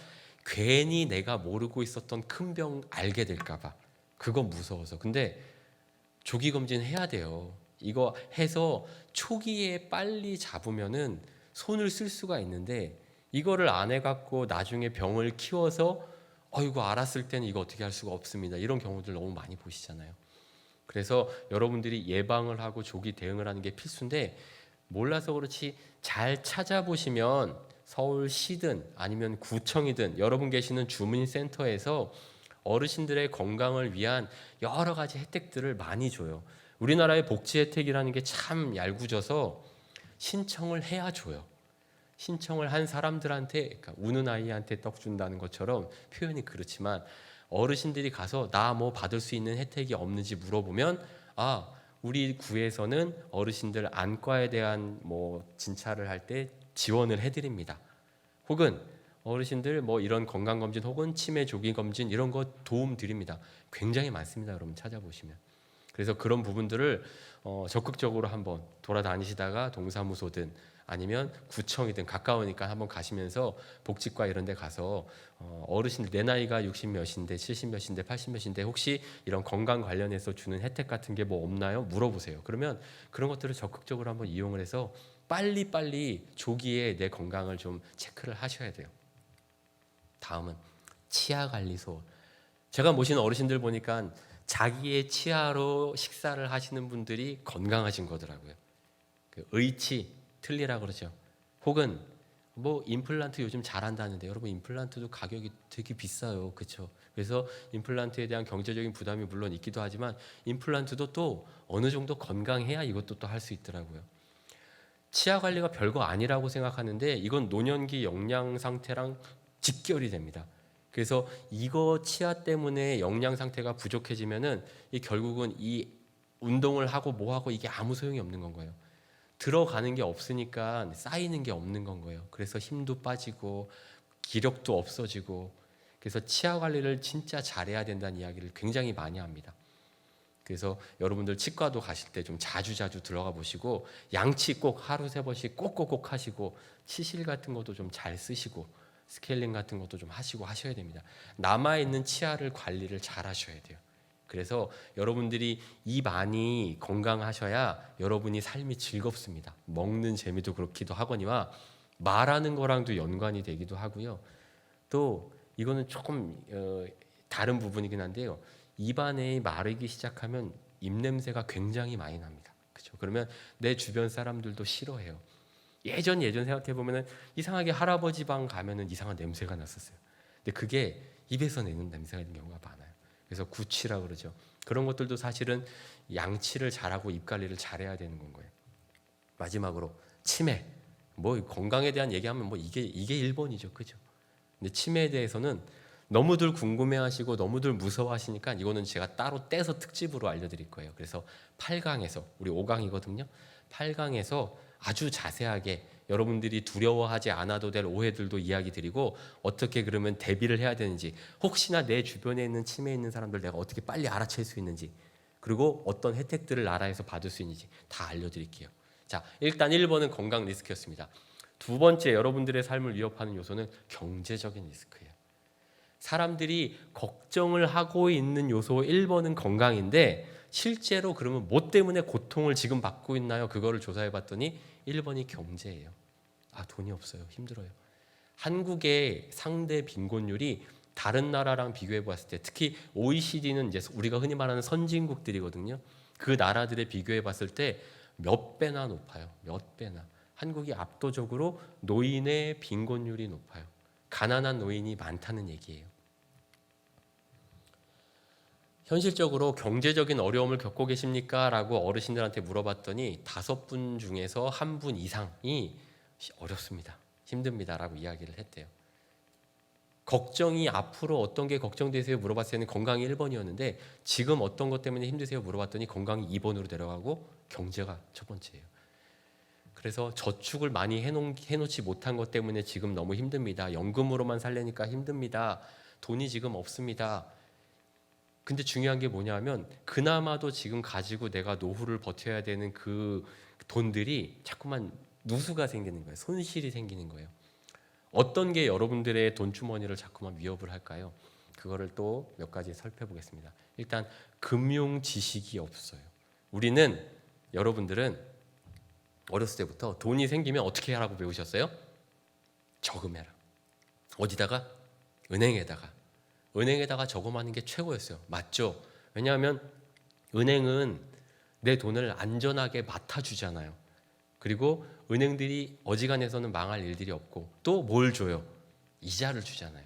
괜히 내가 모르고 있었던 큰 병 알게 될까봐 그건 무서워서. 근데 조기 검진 해야 돼요. 이거 해서 초기에 빨리 잡으면은 손을 쓸 수가 있는데, 이거를 안 해갖고 나중에 병을 키워서 이거 알았을 때는 이거 어떻게 할 수가 없습니다. 이런 경우들 너무 많이 보시잖아요. 그래서 여러분들이 예방을 하고 조기 대응을 하는 게 필수인데, 몰라서 그렇지 잘 찾아보시면 서울시든 아니면 구청이든 여러분 계시는 주민센터에서 어르신들의 건강을 위한 여러 가지 혜택들을 많이 줘요. 우리나라의 복지 혜택이라는 게 참 얄궂어서 신청을 해야 줘요. 신청을 한 사람들한테, 그러니까 우는 아이한테 떡 준다는 것처럼 표현이 그렇지만, 어르신들이 가서 나 뭐 받을 수 있는 혜택이 없는지 물어보면, 우리 구에서는 어르신들 안과에 대한 뭐 진찰을 할 때 지원을 해드립니다. 혹은 어르신들 뭐 이런 건강검진 혹은 치매 조기 검진 이런 거 도움 드립니다. 굉장히 많습니다. 여러분 찾아보시면. 그래서 그런 부분들을 적극적으로 한번 돌아다니시다가 동사무소든 아니면 구청이든 가까우니까 한번 가시면서 복지과 이런 데 가서 어르신들, 내 나이가 60 몇인데 70 몇인데 80 몇인데 혹시 이런 건강 관련해서 주는 혜택 같은 게 뭐 없나요? 물어보세요. 그러면 그런 것들을 적극적으로 한번 이용을 해서 빨리빨리 조기에 내 건강을 좀 체크를 하셔야 돼요. 다음은 치아관리소. 제가 모시는 어르신들 보니까 자기의 치아로 식사를 하시는 분들이 건강하신 거더라고요. 그 의치 틀리라 그러죠. 혹은 뭐 임플란트 요즘 잘한다는데, 여러분 임플란트도 가격이 되게 비싸요. 그렇죠? 그래서 임플란트에 대한 경제적인 부담이 물론 있기도 하지만 임플란트도 또 어느 정도 건강해야 이것도 또 할 수 있더라고요. 치아 관리가 별거 아니라고 생각하는데 이건 노년기 영양 상태랑 직결이 됩니다. 그래서 이거 치아 때문에 영양 상태가 부족해지면은 결국은 이 운동을 하고 뭐 하고 이게 아무 소용이 없는 건 거예요. 들어가는 게 없으니까 쌓이는 게 없는 건 거예요. 그래서 힘도 빠지고 기력도 없어지고, 그래서 치아 관리를 진짜 잘해야 된다는 이야기를 굉장히 많이 합니다. 그래서 여러분들 치과도 가실 때 좀 자주 들어가 보시고, 양치 꼭 하루 3번씩 꼭꼭꼭 하시고, 치실 같은 것도 좀 잘 쓰시고, 스케일링 같은 것도 좀 하시고 하셔야 됩니다. 남아있는 치아를 관리를 잘 하셔야 돼요. 그래서 여러분들이 입 안이 건강하셔야 여러분이 삶이 즐겁습니다. 먹는 재미도 그렇기도 하거니와 말하는 거랑도 연관이 되기도 하고요. 또 이거는 조금 다른 부분이긴 한데요. 입안에 마르기 시작하면 입냄새가 굉장히 많이 납니다. 그렇죠? 그러면 내 주변 사람들도 싫어해요. 예전 생각해 보면은 이상하게 할아버지 방 가면은 이상한 냄새가 났었어요. 근데 그게 입에서 내는 냄새가 있는 경우가 많아요. 그래서 구치라고 그러죠. 그런 것들도 사실은 양치를 잘하고 입 관리를 잘해야 되는 건 거예요. 마지막으로 치매. 뭐 건강에 대한 얘기하면 뭐 이게 1번이죠. 그죠? 근데 치매에 대해서는 너무들 궁금해하시고 너무들 무서워하시니까 이거는 제가 따로 떼서 특집으로 알려드릴 거예요. 그래서 8강에서, 우리 5강이거든요. 8강에서 아주 자세하게 여러분들이 두려워하지 않아도 될 오해들도 이야기 드리고, 어떻게 그러면 대비를 해야 되는지, 혹시나 내 주변에 있는 치매 있는 사람들 내가 어떻게 빨리 알아챌 수 있는지, 그리고 어떤 혜택들을 나라에서 받을 수 있는지 다 알려드릴게요. 자, 일단 1번은 건강 리스크였습니다. 두 번째, 여러분들의 삶을 위협하는 요소는 경제적인 리스크예요. 사람들이 걱정을 하고 있는 요소 1번은 건강인데 실제로 그러면 뭐 때문에 고통을 지금 받고 있나요? 그거를 조사해 봤더니 1번이 경제예요. 돈이 없어요. 힘들어요. 한국의 상대 빈곤율이 다른 나라랑 비교해 봤을 때, 특히 OECD는 이제 우리가 흔히 말하는 선진국들이거든요. 그 나라들에 비교해 봤을 때 몇 배나 높아요. 몇 배나. 한국이 압도적으로 노인의 빈곤율이 높아요. 가난한 노인이 많다는 얘기예요. 현실적으로 경제적인 어려움을 겪고 계십니까? 라고 어르신들한테 물어봤더니 5분 중에서 1분 이상이 어렵습니다. 힘듭니다. 라고 이야기를 했대요. 걱정이 앞으로 어떤 게 걱정되세요? 물어봤을 때는 건강이 1번이었는데 지금 어떤 것 때문에 힘드세요? 물어봤더니 건강이 2번으로 내려가고 경제가 첫 번째예요. 그래서 저축을 많이 해놓지 못한 것 때문에 지금 너무 힘듭니다. 연금으로만 살려니까 힘듭니다. 돈이 지금 없습니다. 근데 중요한 게 뭐냐면 그나마도 지금 가지고 내가 노후를 버텨야 되는 그 돈들이 자꾸만 누수가 생기는 거예요. 손실이 생기는 거예요. 어떤 게 여러분들의 돈 주머니를 자꾸만 위협을 할까요? 그거를 또 몇 가지 살펴보겠습니다. 일단 금융 지식이 없어요. 여러분들은 어렸을 때부터 돈이 생기면 어떻게 하라고 배우셨어요? 저금해라. 어디다가? 은행에다가 저금하는 게 최고였어요. 맞죠? 왜냐하면 은행은 내 돈을 안전하게 맡아주잖아요. 그리고 은행들이 어지간해서는 망할 일들이 없고 또 뭘 줘요? 이자를 주잖아요.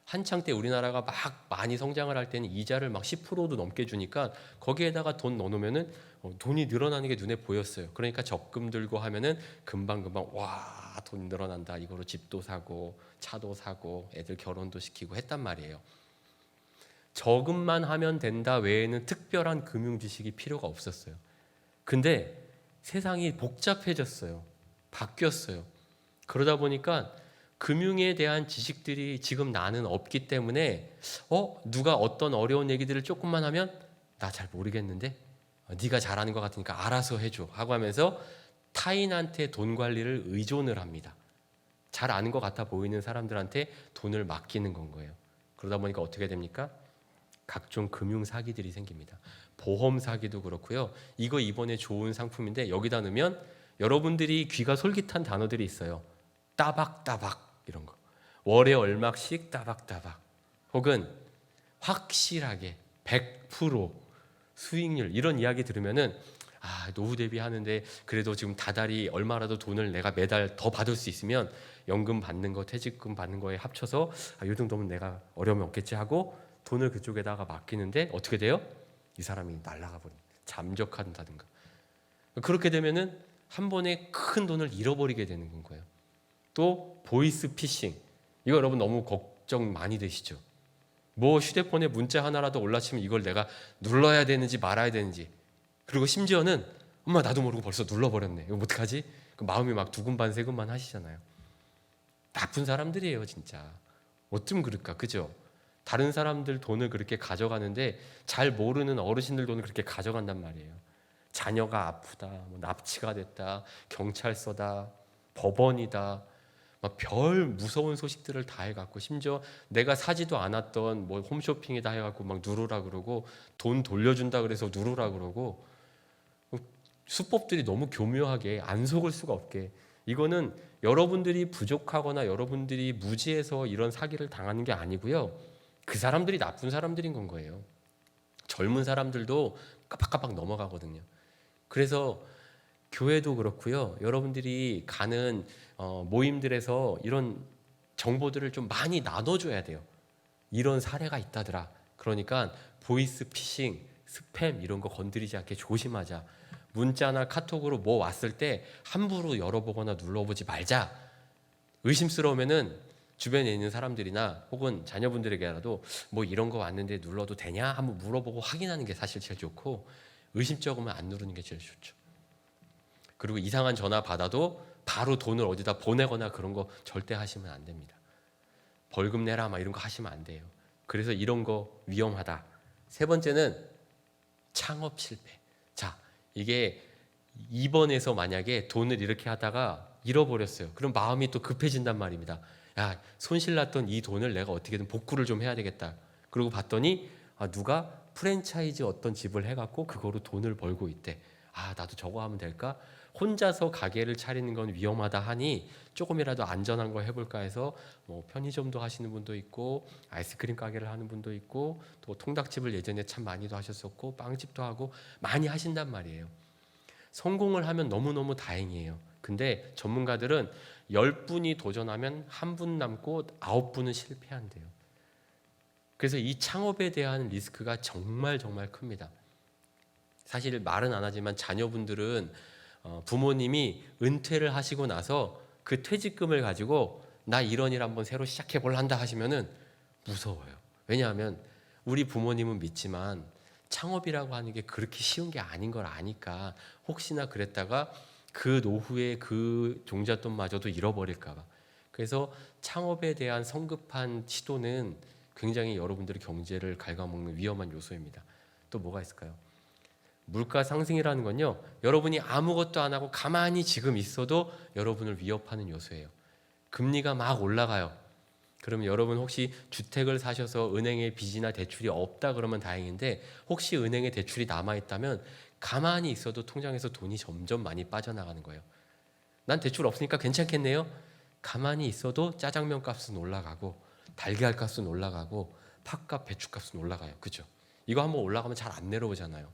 한창 때 우리나라가 막 많이 성장을 할 때는 이자를 막 10%도 넘게 주니까 거기에다가 돈 넣어놓으면은 돈이 늘어나는 게 눈에 보였어요. 그러니까 적금 들고 하면은 금방 와, 돈 늘어난다. 이거로 집도 사고 차도 사고 애들 결혼도 시키고 했단 말이에요. 저금만 하면 된다 외에는 특별한 금융 지식이 필요가 없었어요. 근데 세상이 복잡해졌어요. 바뀌었어요. 그러다 보니까 금융에 대한 지식들이 지금 나는 없기 때문에 누가 어떤 어려운 얘기들을 조금만 하면 나 잘 모르겠는데 네가 잘하는 것 같으니까 알아서 해줘 하고 하면서 타인한테 돈 관리를 의존을 합니다. 잘 아는 것 같아 보이는 사람들한테 돈을 맡기는 건 거예요. 그러다 보니까 어떻게 됩니까? 각종 금융 사기들이 생깁니다. 보험 사기도 그렇고요. 이거 이번에 좋은 상품인데 여기다 넣으면 여러분들이 귀가 솔깃한 단어들이 있어요. 따박따박 이런 거. 월에 얼마씩 따박따박. 혹은 확실하게 100% 수익률 이런 이야기 들으면은 노후 대비하는데 그래도 지금 다달이 얼마라도 돈을 내가 매달 더 받을 수 있으면 연금 받는 거, 퇴직금 받는 거에 합쳐서 이 정도면 내가 어려움이 없겠지 하고 돈을 그쪽에다가 맡기는데 어떻게 돼요? 이 사람이 날아가 버린 잠적한다든가. 그렇게 되면은 한 번에 큰 돈을 잃어버리게 되는 거예요. 또 보이스 피싱. 이거 여러분 너무 걱정 많이 되시죠? 뭐 휴대폰에 문자 하나라도 올라치면 이걸 내가 눌러야 되는지 말아야 되는지. 그리고 심지어는 엄마 나도 모르고 벌써 눌러버렸네. 이거 어떡하지? 그 마음이 막 두근반 세근반 하시잖아요. 나쁜 사람들이에요 진짜. 어쩜 그럴까 그죠? 다른 사람들 돈을 그렇게 가져가는데 잘 모르는 어르신들 돈을 그렇게 가져간단 말이에요. 자녀가 아프다, 뭐 납치가 됐다, 경찰서다, 법원이다, 막 별 무서운 소식들을 다 해갖고 심지어 내가 사지도 않았던 뭐 홈쇼핑이다 해갖고 막 누르라 그러고 돈 돌려준다 그래서 누르라 그러고 수법들이 너무 교묘하게 안 속을 수가 없게. 이거는 여러분들이 부족하거나 여러분들이 무지해서 이런 사기를 당하는 게 아니고요. 그 사람들이 나쁜 사람들인 건 거예요. 젊은 사람들도 깜빡깜빡 넘어가거든요. 그래서 교회도 그렇고요. 여러분들이 가는 모임들에서 이런 정보들을 좀 많이 나눠줘야 돼요. 이런 사례가 있다더라. 그러니까 보이스 피싱, 스팸 이런 거 건드리지 않게 조심하자. 문자나 카톡으로 뭐 왔을 때 함부로 열어보거나 눌러보지 말자. 의심스러우면은 주변에 있는 사람들이나 혹은 자녀분들에게라도 뭐 이런 거 왔는데 눌러도 되냐 한번 물어보고 확인하는 게 사실 제일 좋고 의심쩍으면 안 누르는 게 제일 좋죠. 그리고 이상한 전화 받아도 바로 돈을 어디다 보내거나 그런 거 절대 하시면 안 됩니다. 벌금 내라 막 이런 거 하시면 안 돼요. 그래서 이런 거 위험하다. 세 번째는 창업 실패. 자, 이게 2번에서 만약에 돈을 이렇게 하다가 잃어버렸어요. 그럼 마음이 또 급해진단 말입니다. 손실났던 이 돈을 내가 어떻게든 복구를 좀 해야 되겠다. 그리고 봤더니 누가 프랜차이즈 어떤 집을 해갖고 그거로 돈을 벌고 있대. 아, 나도 저거 하면 될까? 혼자서 가게를 차리는 건 위험하다 하니 조금이라도 안전한 거 해볼까 해서 뭐 편의점도 하시는 분도 있고 아이스크림 가게를 하는 분도 있고 또 통닭집을 예전에 참 많이도 하셨었고 빵집도 하고 많이 하신단 말이에요. 성공을 하면 너무너무 다행이에요. 근데 전문가들은 10분이 도전하면 1분 남고 9분은 실패한대요. 그래서 이 창업에 대한 리스크가 정말 큽니다. 사실 말은 안 하지만 자녀분들은 부모님이 은퇴를 하시고 나서 그 퇴직금을 가지고 나 이런 일 한번 새로 시작해 볼란다 하시면은 무서워요. 왜냐하면 우리 부모님은 믿지만 창업이라고 하는 게 그렇게 쉬운 게 아닌 걸 아니까 혹시나 그랬다가 그 노후에 그 종잣돈마저도 잃어버릴까 봐. 그래서 창업에 대한 성급한 시도는 굉장히 여러분들의 경제를 갉아먹는 위험한 요소입니다. 또 뭐가 있을까요? 물가 상승이라는 건요, 여러분이 아무것도 안 하고 가만히 지금 있어도 여러분을 위협하는 요소예요. 금리가 막 올라가요. 그러면 여러분 혹시 주택을 사셔서 은행에 빚이나 대출이 없다 그러면 다행인데, 혹시 은행에 대출이 남아있다면 가만히 있어도 통장에서 돈이 점점 많이 빠져나가는 거예요. 난 대출 없으니까 괜찮겠네요. 가만히 있어도 짜장면 값은 올라가고 달걀 값은 올라가고 팥값, 배추값은 올라가요. 그죠? 이거 한번 올라가면 잘 안 내려오잖아요.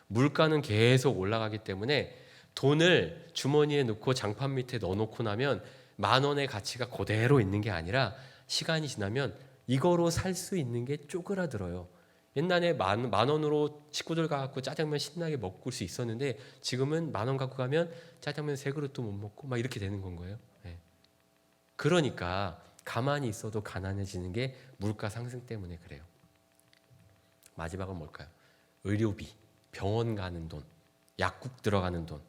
물가는 계속 올라가기 때문에 돈을 주머니에 넣고 장판 밑에 넣어놓고 나면 10,000원의 가치가 그대로 있는 게 아니라 시간이 지나면 이거로 살 수 있는 게 쪼그라들어요. 옛날에 만 원으로 식구들 가갖고 짜장면 신나게 먹을 수 있었는데 지금은 10,000원 갖고 가면 짜장면 3그릇도 못 먹고 막 이렇게 되는 건 거예요. 네. 그러니까 가만히 있어도 가난해지는 게 물가 상승 때문에 그래요. 마지막은 뭘까요? 의료비, 병원 가는 돈, 약국 들어가는 돈.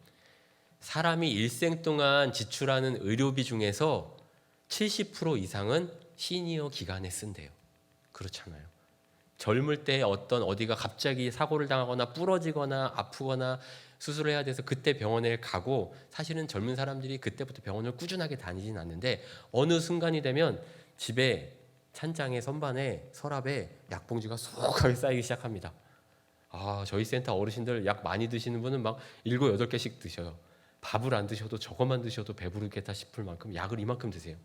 사람이 일생 동안 지출하는 의료비 중에서 70% 이상은 시니어 기간에 쓴대요. 그렇잖아요. 젊을 때 어디가 갑자기 사고를 당하거나 부러지거나 아프거나 수술을 해야 돼서 그때 병원에 가고, 사실은 젊은 사람들이 그때부터 병원을 꾸준하게 다니진 않는데 어느 순간이 되면 집에 찬장에 선반에 서랍에 약봉지가 수북하게 쌓이기 시작합니다. 아, 저희 센터 어르신들 약 많이 드시는 분은 막 7, 8개씩 드셔요. 밥을 안 드셔도 저것만 드셔도 배부르겠다 싶을 만큼 약을 이만큼 드세요.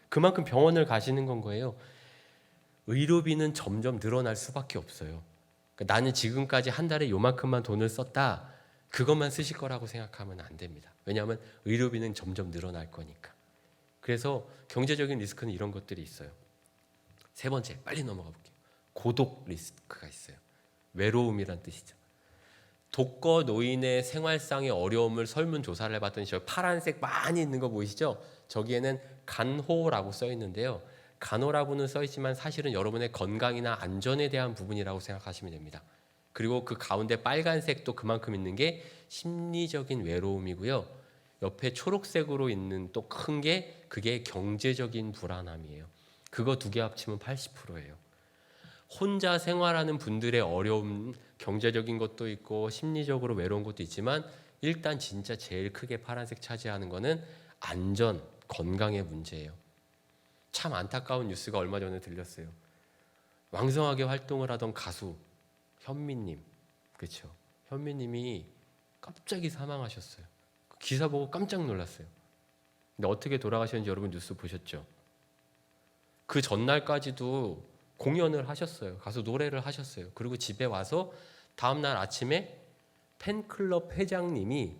그만큼 병원을 가시는 건 거예요. 의료비는 점점 늘어날 수밖에 없어요. 그러니까 나는 지금까지 한 달에 요만큼만 돈을 썼다, 그것만 쓰실 거라고 생각하면 안 됩니다. 왜냐하면 의료비는 점점 늘어날 거니까. 그래서 경제적인 리스크는 이런 것들이 있어요. 세 번째, 빨리 넘어가 볼게요. 고독 리스크가 있어요. 외로움이란 뜻이죠. 독거 노인의 생활상의 어려움을 설문조사를 해봤더니 저 파란색 많이 있는 거 보이시죠? 저기에는 간호라고 써 있는데요. 간호라고는 써 있지만 사실은 여러분의 건강이나 안전에 대한 부분이라고 생각하시면 됩니다. 그리고 그 가운데 빨간색도 그만큼 있는 게 심리적인 외로움이고요. 옆에 초록색으로 있는 또 큰 게 그게 경제적인 불안함이에요. 그거 두 개 합치면 80%예요. 혼자 생활하는 분들의 어려움, 경제적인 것도 있고 심리적으로 외로운 것도 있지만 일단 진짜 제일 크게 파란색 차지하는 거는 안전, 건강의 문제예요. 참 안타까운 뉴스가 얼마 전에 들렸어요. 왕성하게 활동을 하던 가수 현미님, 그렇죠? 현미님이 갑자기 사망하셨어요. 기사 보고 깜짝 놀랐어요. 근데 어떻게 돌아가셨는지 여러분 뉴스 보셨죠? 그 전날까지도 공연을 하셨어요. 가서 노래를 하셨어요. 그리고 집에 와서 다음날 아침에 팬클럽 회장님이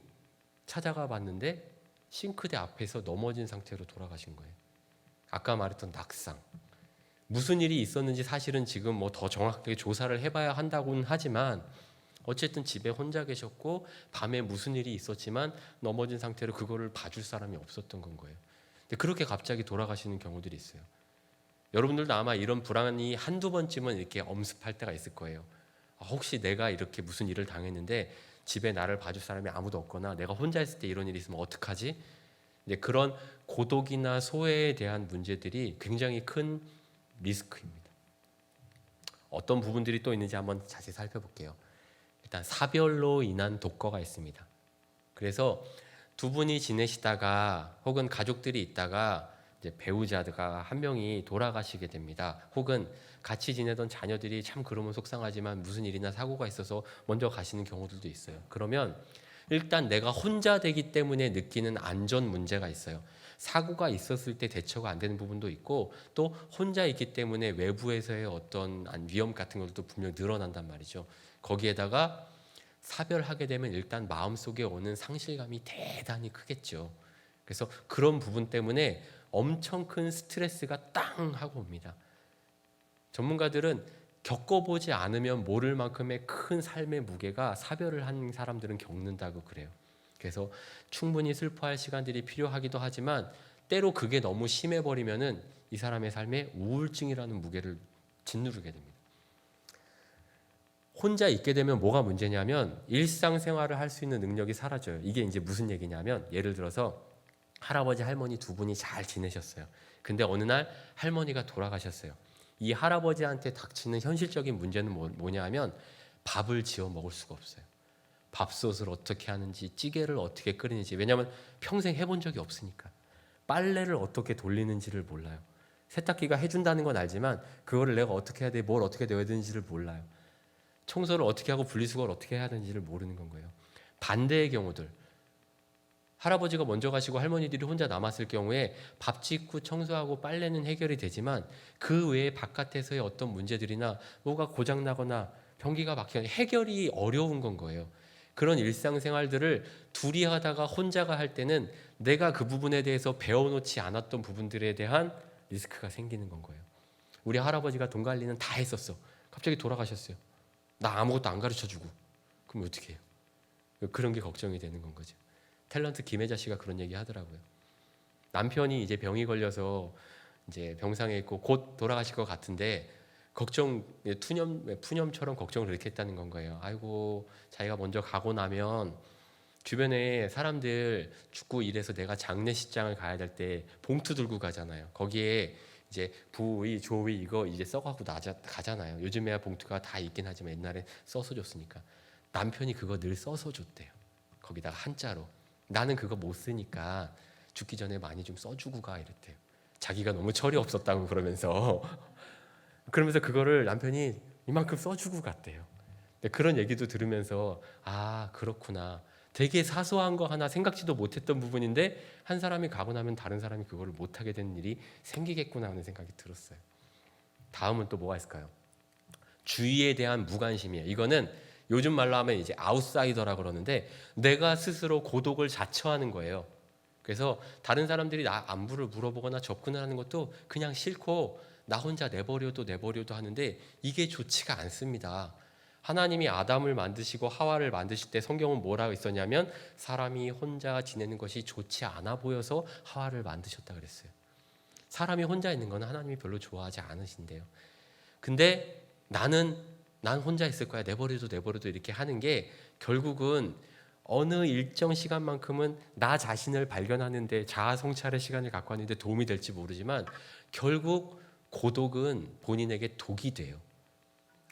찾아가 봤는데 싱크대 앞에서 넘어진 상태로 돌아가신 거예요. 아까 말했던 낙상. 무슨 일이 있었는지 사실은 지금 뭐 더 정확하게 조사를 해봐야 한다고는 하지만 어쨌든 집에 혼자 계셨고 밤에 무슨 일이 있었지만 넘어진 상태로 그거를 봐줄 사람이 없었던 건 거예요. 근데 그렇게 갑자기 돌아가시는 경우들이 있어요. 여러분들도 아마 이런 불안이 한두 번쯤은 이렇게 엄습할 때가 있을 거예요. 혹시 내가 이렇게 무슨 일을 당했는데 집에 나를 봐줄 사람이 아무도 없거나 내가 혼자 있을 때 이런 일이 있으면 어떡하지? 이제 그런 고독이나 소외에 대한 문제들이 굉장히 큰 리스크입니다. 어떤 부분들이 또 있는지 한번 자세히 살펴볼게요. 일단 사별로 인한 독거가 있습니다. 그래서 두 분이 지내시다가 혹은 가족들이 있다가 이제 배우자가 한 명이 돌아가시게 됩니다. 혹은 같이 지내던 자녀들이 참 그러면 속상하지만 무슨 일이나 사고가 있어서 먼저 가시는 경우들도 있어요. 그러면 일단 내가 혼자 되기 때문에 느끼는 안전 문제가 있어요. 사고가 있었을 때 대처가 안 되는 부분도 있고, 또 혼자 있기 때문에 외부에서의 어떤 위험 같은 것도 분명히 늘어난단 말이죠. 거기에다가 사별하게 되면 일단 마음속에 오는 상실감이 대단히 크겠죠. 그래서 그런 부분 때문에 엄청 큰 스트레스가 땅 하고 옵니다. 전문가들은 겪어보지 않으면 모를 만큼의 큰 삶의 무게가 사별을 한 사람들은 겪는다고 그래요. 그래서 충분히 슬퍼할 시간들이 필요하기도 하지만 때로 그게 너무 심해버리면은 이 사람의 삶에 우울증이라는 무게를 짓누르게 됩니다. 혼자 있게 되면 뭐가 문제냐면 일상생활을 할 수 있는 능력이 사라져요. 이게 이제 무슨 얘기냐면, 예를 들어서 할아버지 할머니 두 분이 잘 지내셨어요. 근데 어느 날 할머니가 돌아가셨어요. 이 할아버지한테 닥치는 현실적인 문제는 뭐냐면 밥을 지어 먹을 수가 없어요. 밥솥을 어떻게 하는지, 찌개를 어떻게 끓이는지, 왜냐하면 평생 해본 적이 없으니까. 빨래를 어떻게 돌리는지를 몰라요. 세탁기가 해준다는 건 알지만 그거를 내가 어떻게 해야 돼, 뭘 어떻게 넣어야 되는지를 몰라요. 청소를 어떻게 하고 분리수거를 어떻게 해야 되는지를 모르는 건 거예요. 반대의 경우들, 할아버지가 먼저 가시고 할머니들이 혼자 남았을 경우에 밥 짓고 청소하고 빨래는 해결이 되지만 그 외에 바깥에서의 어떤 문제들이나 뭐가 고장나거나 변기가 막히거나 해결이 어려운 건 거예요. 그런 일상생활들을 둘이 하다가 혼자가 할 때는 내가 그 부분에 대해서 배워놓지 않았던 부분들에 대한 리스크가 생기는 건 거예요. 우리 할아버지가 돈 관리는 다 했었어. 갑자기 돌아가셨어요. 나 아무것도 안 가르쳐주고. 그럼 어떻게 해요? 그런 게 걱정이 되는 건 거죠. 탤런트 김혜자 씨가 그런 얘기 하더라고요. 남편이 이제 병이 걸려서 이제 병상에 있고 곧 돌아가실 것 같은데 푸념처럼 걱정을 이렇게 했다는 건 거예요. 아이고, 자기가 먼저 가고 나면 주변에 사람들 죽고 이래서 내가 장례식장을 가야 될 때 봉투 들고 가잖아요. 거기에 이제 부의, 조의 이거 이제 써갖고 가잖아요. 요즘에야 봉투가 다 있긴 하지만 옛날에 써서 줬으니까. 남편이 그거 늘 써서 줬대요. 거기다가 한자로. 나는 그거 못 쓰니까 죽기 전에 많이 좀 써주고 가, 이랬대요. 자기가 너무 철이 없었다고 그러면서 그거를 남편이 이만큼 써주고 갔대요. 그런 얘기도 들으면서 아, 그렇구나. 되게 사소한 거 하나 생각지도 못했던 부분인데 한 사람이 가고 나면 다른 사람이 그거를 못하게 되는 일이 생기겠구나 하는 생각이 들었어요. 다음은 또 뭐가 있을까요? 주위에 대한 무관심이에요. 이거는 요즘 말로 하면 이제 아웃사이더라 그러는데 내가 스스로 고독을 자처하는 거예요. 그래서 다른 사람들이 나 안부를 물어보거나 접근을 하는 것도 그냥 싫고 나 혼자 내버려도 하는데 이게 좋지가 않습니다. 하나님이 아담을 만드시고 하와를 만드실 때 성경은 뭐라고 있었냐면 사람이 혼자 지내는 것이 좋지 않아 보여서 하와를 만드셨다 그랬어요. 사람이 혼자 있는 건 하나님이 별로 좋아하지 않으신대요. 근데 난 혼자 있을 거야, 내버려도 이렇게 하는 게 결국은 어느 일정 시간만큼은 나 자신을 발견하는데 자아 성찰의 시간을 갖고 왔는데 도움이 될지 모르지만 결국 고독은 본인에게 독이 돼요.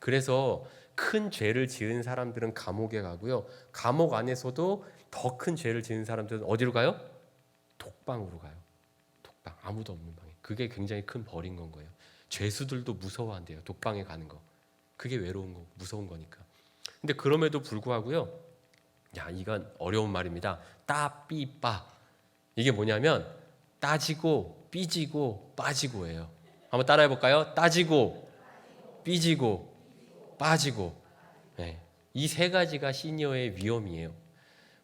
그래서 큰 죄를 지은 사람들은 감옥에 가고요. 감옥 안에서도 더 큰 죄를 지은 사람들은 어디로 가요? 독방으로 가요. 독방, 아무도 없는 방에. 그게 굉장히 큰 벌인 건 거예요. 죄수들도 무서워한대요. 독방에 가는 거. 그게 외로운 거, 무서운 거니까. 근데 그럼에도 불구하고요. 야, 이건 어려운 말입니다. 따삐빠. 이게 뭐냐면 따지고 삐지고 빠지고예요. 한번 따라해 볼까요? 따지고 삐지고 빠지고. 네. 이 세 가지가 시니어의 위험이에요.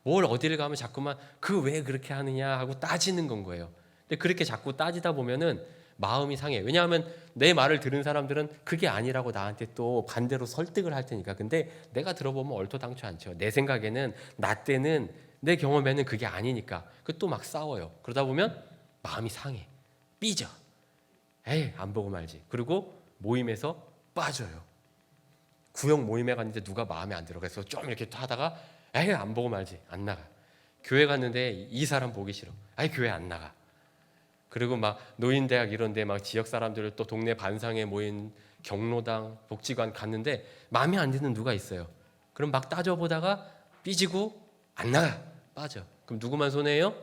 뭘 어디를 가면 자꾸만 그 왜 그렇게 하느냐 하고 따지는 건 거예요. 근데 그렇게 자꾸 따지다 보면은 마음이 상해. 왜냐하면 내 말을 들은 사람들은 그게 아니라고 나한테 또 반대로 설득을 할 테니까. 근데 내가 들어보면 얼토당토 않죠. 내 생각에는, 나 때는, 내 경험에는 그게 아니니까. 그 또 막 싸워요. 그러다 보면 마음이 상해. 삐져. 에이, 안 보고 말지. 그리고 모임에서 빠져요. 구역 모임에 갔는데 누가 마음에 안 들어. 그래서 좀 이렇게 하다가 에이, 안 보고 말지. 안 나가. 교회 갔는데 이 사람 보기 싫어. 아이, 교회 안 나가. 그리고 막 노인대학 이런데 막 지역 사람들을 또 동네 반상에 모인 경로당, 복지관 갔는데 마음에 안 드는 누가 있어요. 그럼 막 따져보다가 삐지고 안 나가. 빠져. 그럼 누구만 손해예요?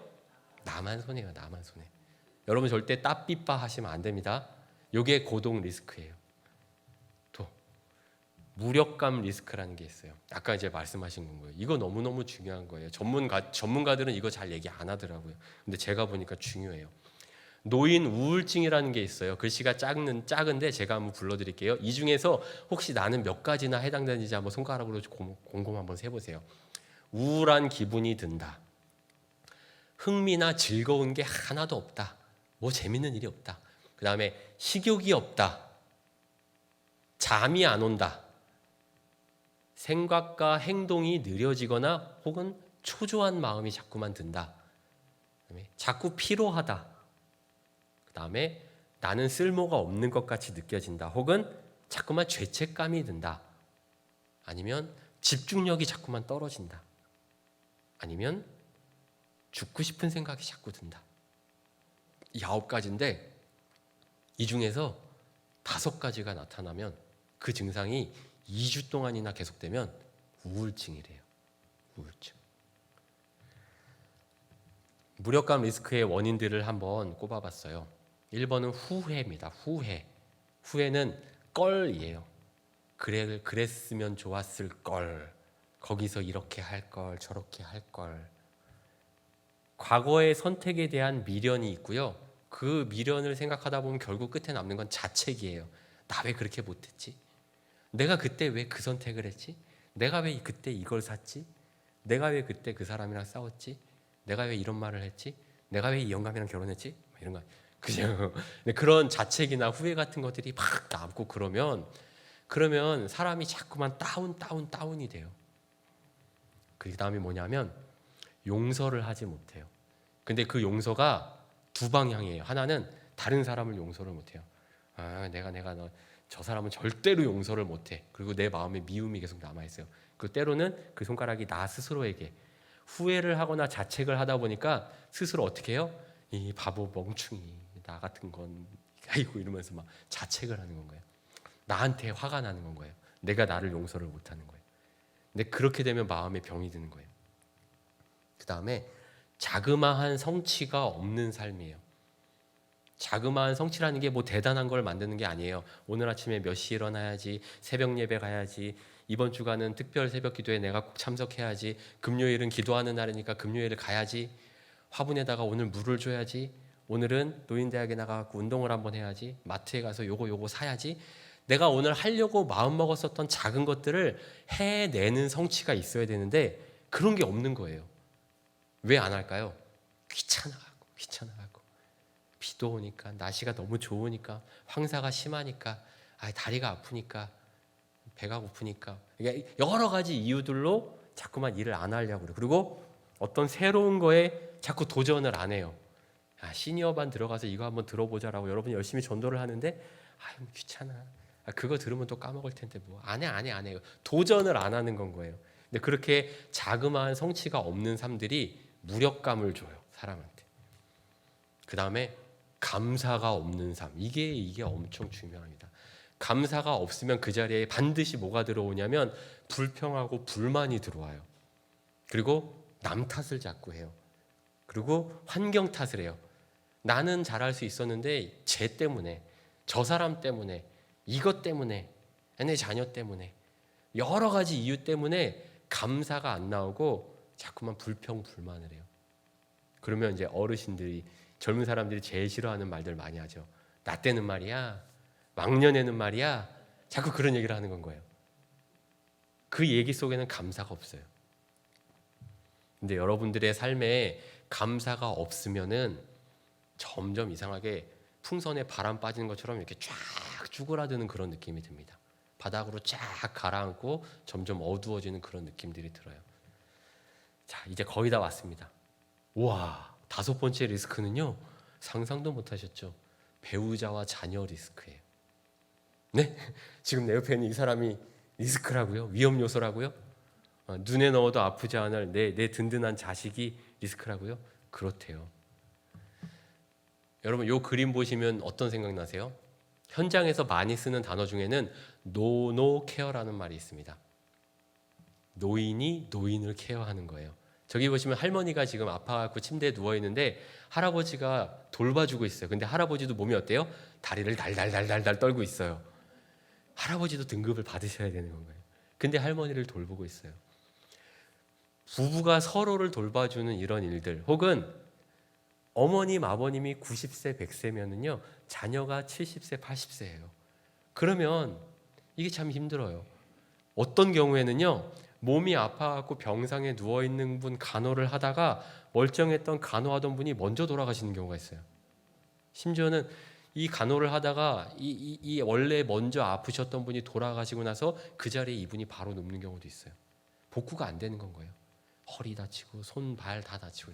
나만 손해요. 나만 손해. 여러분 절대 따삐빠 하시면 안 됩니다. 이게 고동 리스크예요. 또 무력감 리스크라는 게 있어요. 아까 이제 말씀하신 거예요. 이거 너무너무 중요한 거예요. 전문가들은 이거 잘 얘기 안 하더라고요. 근데 제가 보니까 중요해요. 노인 우울증이라는 게 있어요. 글씨가 작은데 제가 한번 불러드릴게요. 이 중에서 혹시 나는 몇 가지나 해당되는지 한번 손가락으로 곰곰 한번 세보세요. 우울한 기분이 든다. 흥미나 즐거운 게 하나도 없다. 뭐 재밌는 일이 없다. 그 다음에 식욕이 없다. 잠이 안 온다. 생각과 행동이 느려지거나 혹은 초조한 마음이 자꾸만 든다. 그다음에 자꾸 피로하다. 그 다음에 나는 쓸모가 없는 것 같이 느껴진다. 혹은 자꾸만 죄책감이 든다. 아니면 집중력이 자꾸만 떨어진다. 아니면 죽고 싶은 생각이 자꾸 든다. 이 9가지인데 이 중에서 5가지가 나타나면 그 증상이 2주 동안이나 계속되면 우울증이래요. 우울증. 무력감 리스크의 원인들을 한번 꼽아봤어요. 1번은 후회입니다. 후회는 껄이에요. 그랬으면 좋았을 걸. 거기서 이렇게 할 걸, 저렇게 할 걸. 과거의 선택에 대한 미련이 있고요. 그 미련을 생각하다 보면 결국 끝에 남는 건 자책이에요. 나 왜 그렇게 못했지? 내가 그때 왜 그 선택을 했지? 내가 왜 그때 이걸 샀지? 내가 왜 그때 그 사람이랑 싸웠지? 내가 왜 이런 말을 했지? 내가 왜 이 영감이랑 결혼했지? 이런 거. 그죠? 그런 자책이나 후회 같은 것들이 막 남고 그러면 사람이 자꾸만 다운이 돼요. 그 다음이 뭐냐면 용서를 하지 못해요. 근데 그 용서가 두 방향이에요. 하나는 다른 사람을 용서를 못해요. 내가 저 사람은 절대로 용서를 못해. 그리고 내 마음에 미움이 계속 남아있어요. 그 때로는 그 손가락이 나 스스로에게 후회를 하거나 자책을 하다 보니까 스스로 어떻게 해요? 이 바보 멍충이 나 같은 건 아이고 이러면서 막 자책을 하는 건 거예요. 나한테 화가 나는 건 거예요. 내가 나를 용서를 못하는 거예요. 근데 그렇게 되면 마음에 병이 드는 거예요. 그 다음에 자그마한 성취가 없는 삶이에요. 자그마한 성취라는 게 뭐 대단한 걸 만드는 게 아니에요. 오늘 아침에 몇 시에 일어나야지, 새벽 예배 가야지, 이번 주간은 특별 새벽 기도에 내가 꼭 참석해야지, 금요일은 기도하는 날이니까 금요일을 가야지, 화분에다가 오늘 물을 줘야지, 오늘은 노인대학에 나가서 운동을 한번 해야지, 마트에 가서 요거 사야지. 내가 오늘 하려고 마음먹었었던 작은 것들을 해내는 성취가 있어야 되는데 그런 게 없는 거예요. 왜 안 할까요? 귀찮아가고 비도 오니까, 날씨가 너무 좋으니까, 황사가 심하니까, 다리가 아프니까, 배가 고프니까, 여러 가지 이유들로 자꾸만 일을 안 하려고 그래요. 그리고 어떤 새로운 거에 자꾸 도전을 안 해요. 시니어반 들어가서 이거 한번 들어보자라고 여러분이 열심히 전도를 하는데 귀찮아. 그거 들으면 또 까먹을 텐데 뭐 안 해. 도전을 안 하는 건 거예요. 근데 그렇게 자그마한 성취가 없는 삶들이 무력감을 줘요, 사람한테. 그 다음에 감사가 없는 삶. 이게 엄청 중요합니다. 감사가 없으면 그 자리에 반드시 뭐가 들어오냐면 불평하고 불만이 들어와요. 그리고 남 탓을 자꾸 해요. 그리고 환경 탓을 해요. 나는 잘할 수 있었는데 쟤 때문에, 저 사람 때문에, 이것 때문에, 내 자녀 때문에, 여러 가지 이유 때문에 감사가 안 나오고 자꾸만 불평 불만을 해요. 그러면 이제 어르신들이, 젊은 사람들이 제일 싫어하는 말들 많이 하죠. 나 때는 말이야, 막년에는 말이야, 자꾸 그런 얘기를 하는 건 거예요. 그 얘기 속에는 감사가 없어요. 근데 여러분들의 삶에 감사가 없으면은 점점 이상하게 풍선에 바람 빠지는 것처럼 이렇게 쫙 쭈그라드는 그런 느낌이 듭니다. 바닥으로 쫙 가라앉고 점점 어두워지는 그런 느낌들이 들어요. 자, 이제 거의 다 왔습니다. 우와, 5번째 리스크는요, 상상도 못하셨죠? 배우자와 자녀 리스크예요. 네? 지금 내 옆에 있는 이 사람이 리스크라고요? 위험 요소라고요? 눈에 넣어도 아프지 않을 내 든든한 자식이 리스크라고요? 그렇대요. 여러분, 이 그림 보시면 어떤 생각 나세요? 현장에서 많이 쓰는 단어 중에는 노노 케어라는 말이 있습니다. 노인이 노인을 케어하는 거예요. 저기 보시면 할머니가 지금 아파갖고 침대에 누워 있는데 할아버지가 돌봐주고 있어요. 근데 할아버지도 몸이 어때요? 다리를 달달달달달 떨고 있어요. 할아버지도 등급을 받으셔야 되는 건가요? 근데 할머니를 돌보고 있어요. 부부가 서로를 돌봐주는 이런 일들, 혹은 어머님, 아버님이 90세, 100세면은요, 자녀가 70세, 80세예요. 그러면 이게 참 힘들어요. 어떤 경우에는요, 몸이 아파갖고 병상에 누워있는 분 간호를 하다가 멀쩡했던 간호하던 분이 먼저 돌아가시는 경우가 있어요. 심지어는 이 간호를 하다가 이 원래 먼저 아프셨던 분이 돌아가시고 나서 그 자리에 이분이 바로 눕는 경우도 있어요. 복구가 안 되는 건 거예요. 허리 다치고 손, 발 다 다치고.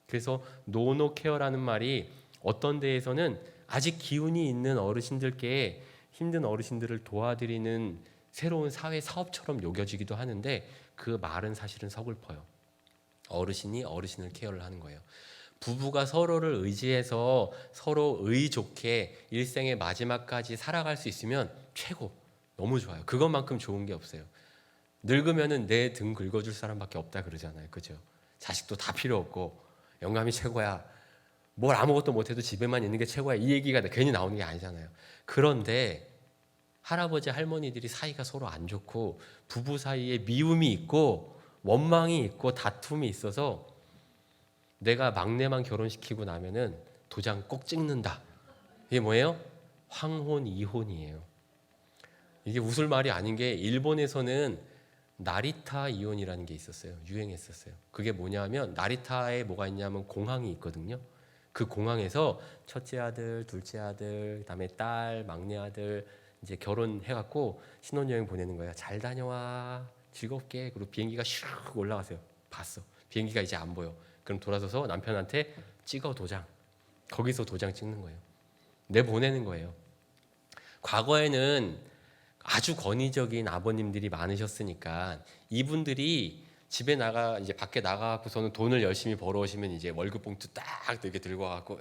그래서 노노 케어라는 말이 어떤 데에서는 아직 기운이 있는 어르신들께 힘든 어르신들을 도와드리는 새로운 사회 사업처럼 여겨지기도 하는데, 그 말은 사실은 서글퍼요. 어르신이 어르신을 케어를 하는 거예요. 부부가 서로를 의지해서 서로 의좋게 일생의 마지막까지 살아갈 수 있으면 최고, 너무 좋아요. 그것만큼 좋은 게 없어요. 늙으면은 내 등 긁어줄 사람밖에 없다 그러잖아요. 그죠? 자식도 다 필요 없고 영감이 최고야. 뭘 아무것도 못해도 집에만 있는 게 최고야. 이 얘기가 괜히 나오는 게 아니잖아요. 그런데 할아버지 할머니들이 사이가 서로 안 좋고 부부 사이에 미움이 있고 원망이 있고 다툼이 있어서 내가 막내만 결혼시키고 나면은 도장 꼭 찍는다. 이게 뭐예요? 황혼 이혼이에요. 이게 웃을 말이 아닌 게, 일본에서는 나리타 이혼이라는 게 있었어요. 유행했었어요. 그게 뭐냐면, 나리타에 뭐가 있냐면 공항이 있거든요. 그 공항에서 첫째 아들, 둘째 아들, 그다음에 딸, 막내 아들 이제 결혼해갖고 신혼여행 보내는 거야. 잘 다녀와, 즐겁게. 그리고 비행기가 슉 올라가세요. 봤어. 비행기가 이제 안 보여. 그럼 돌아서서 남편한테 찍어 도장. 거기서 도장 찍는 거예요. 내보내는 거예요. 과거에는 아주 권위적인 아버님들이 많으셨으니까 이분들이 집에 나가 이제 밖에 나가고서는 돈을 열심히 벌어오시면 이제 월급 봉투 딱 이렇게 들고 와갖고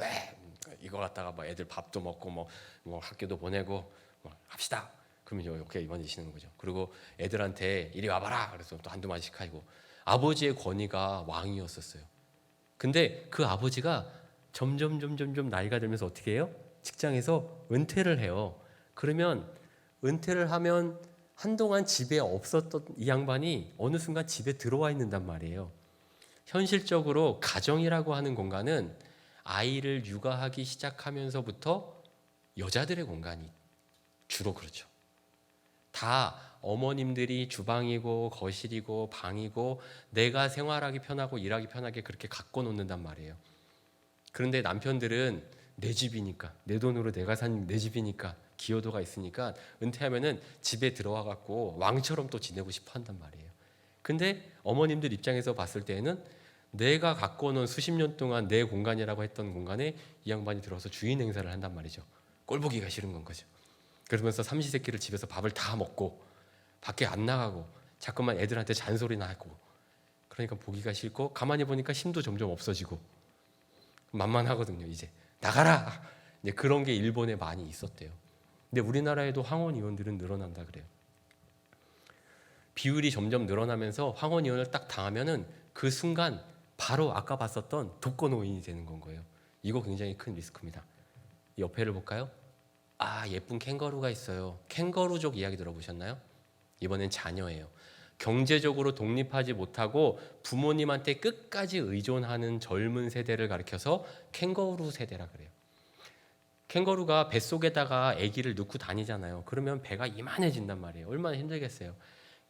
이거 갖다가 뭐 애들 밥도 먹고 뭐 학교도 보내고 뭐 합시다. 그러면 이렇게 입원하시는 거죠. 그리고 애들한테 이리 와봐라. 그래서 또 한두 마디씩 하고. 아버지의 권위가 왕이었었어요. 근데 그 아버지가 점점 나이가 들면서 어떻게 해요? 직장에서 은퇴를 해요. 그러면 은퇴를 하면 한동안 집에 없었던 이 양반이 어느 순간 집에 들어와 있는단 말이에요. 현실적으로 가정이라고 하는 공간은 아이를 육아하기 시작하면서부터 여자들의 공간이 주로 그렇죠. 다 어머님들이 주방이고 거실이고 방이고 내가 생활하기 편하고 일하기 편하게 그렇게 갖고 놓는단 말이에요. 그런데 남편들은 내 집이니까, 내 돈으로 내가 산 내 집이니까, 기여도가 있으니까 은퇴하면은 집에 들어와 갖고 왕처럼 또 지내고 싶어 한단 말이에요. 근데 어머님들 입장에서 봤을 때는 내가 갖고 놓은 수십 년 동안 내 공간이라고 했던 공간에 이 양반이 들어와서 주인 행사를 한단 말이죠. 꼴 보기가 싫은 건 거죠. 그러면서 삼시세끼를 집에서 밥을 다 먹고 밖에 안 나가고 자꾸만 애들한테 잔소리나 하고, 그러니까 보기가 싫고 가만히 보니까 힘도 점점 없어지고 만만하거든요. 이제 나가라. 이제 그런 게 일본에 많이 있었대요. 근데 우리나라에도 황혼 이혼들은 늘어난다 그래요. 비율이 점점 늘어나면서 황혼 이혼을 딱 당하면은 그 순간 바로 아까 봤었던 독거노인이 되는 건 거예요. 이거 굉장히 큰 리스크입니다. 옆에를 볼까요? 예쁜 캥거루가 있어요. 캥거루족 이야기 들어보셨나요? 이번엔 자녀예요. 경제적으로 독립하지 못하고 부모님한테 끝까지 의존하는 젊은 세대를 가리켜서 캥거루 세대라 그래요. 캥거루가 뱃속에다가 아기를 넣고 다니잖아요. 그러면 배가 이만해진단 말이에요. 얼마나 힘들겠어요.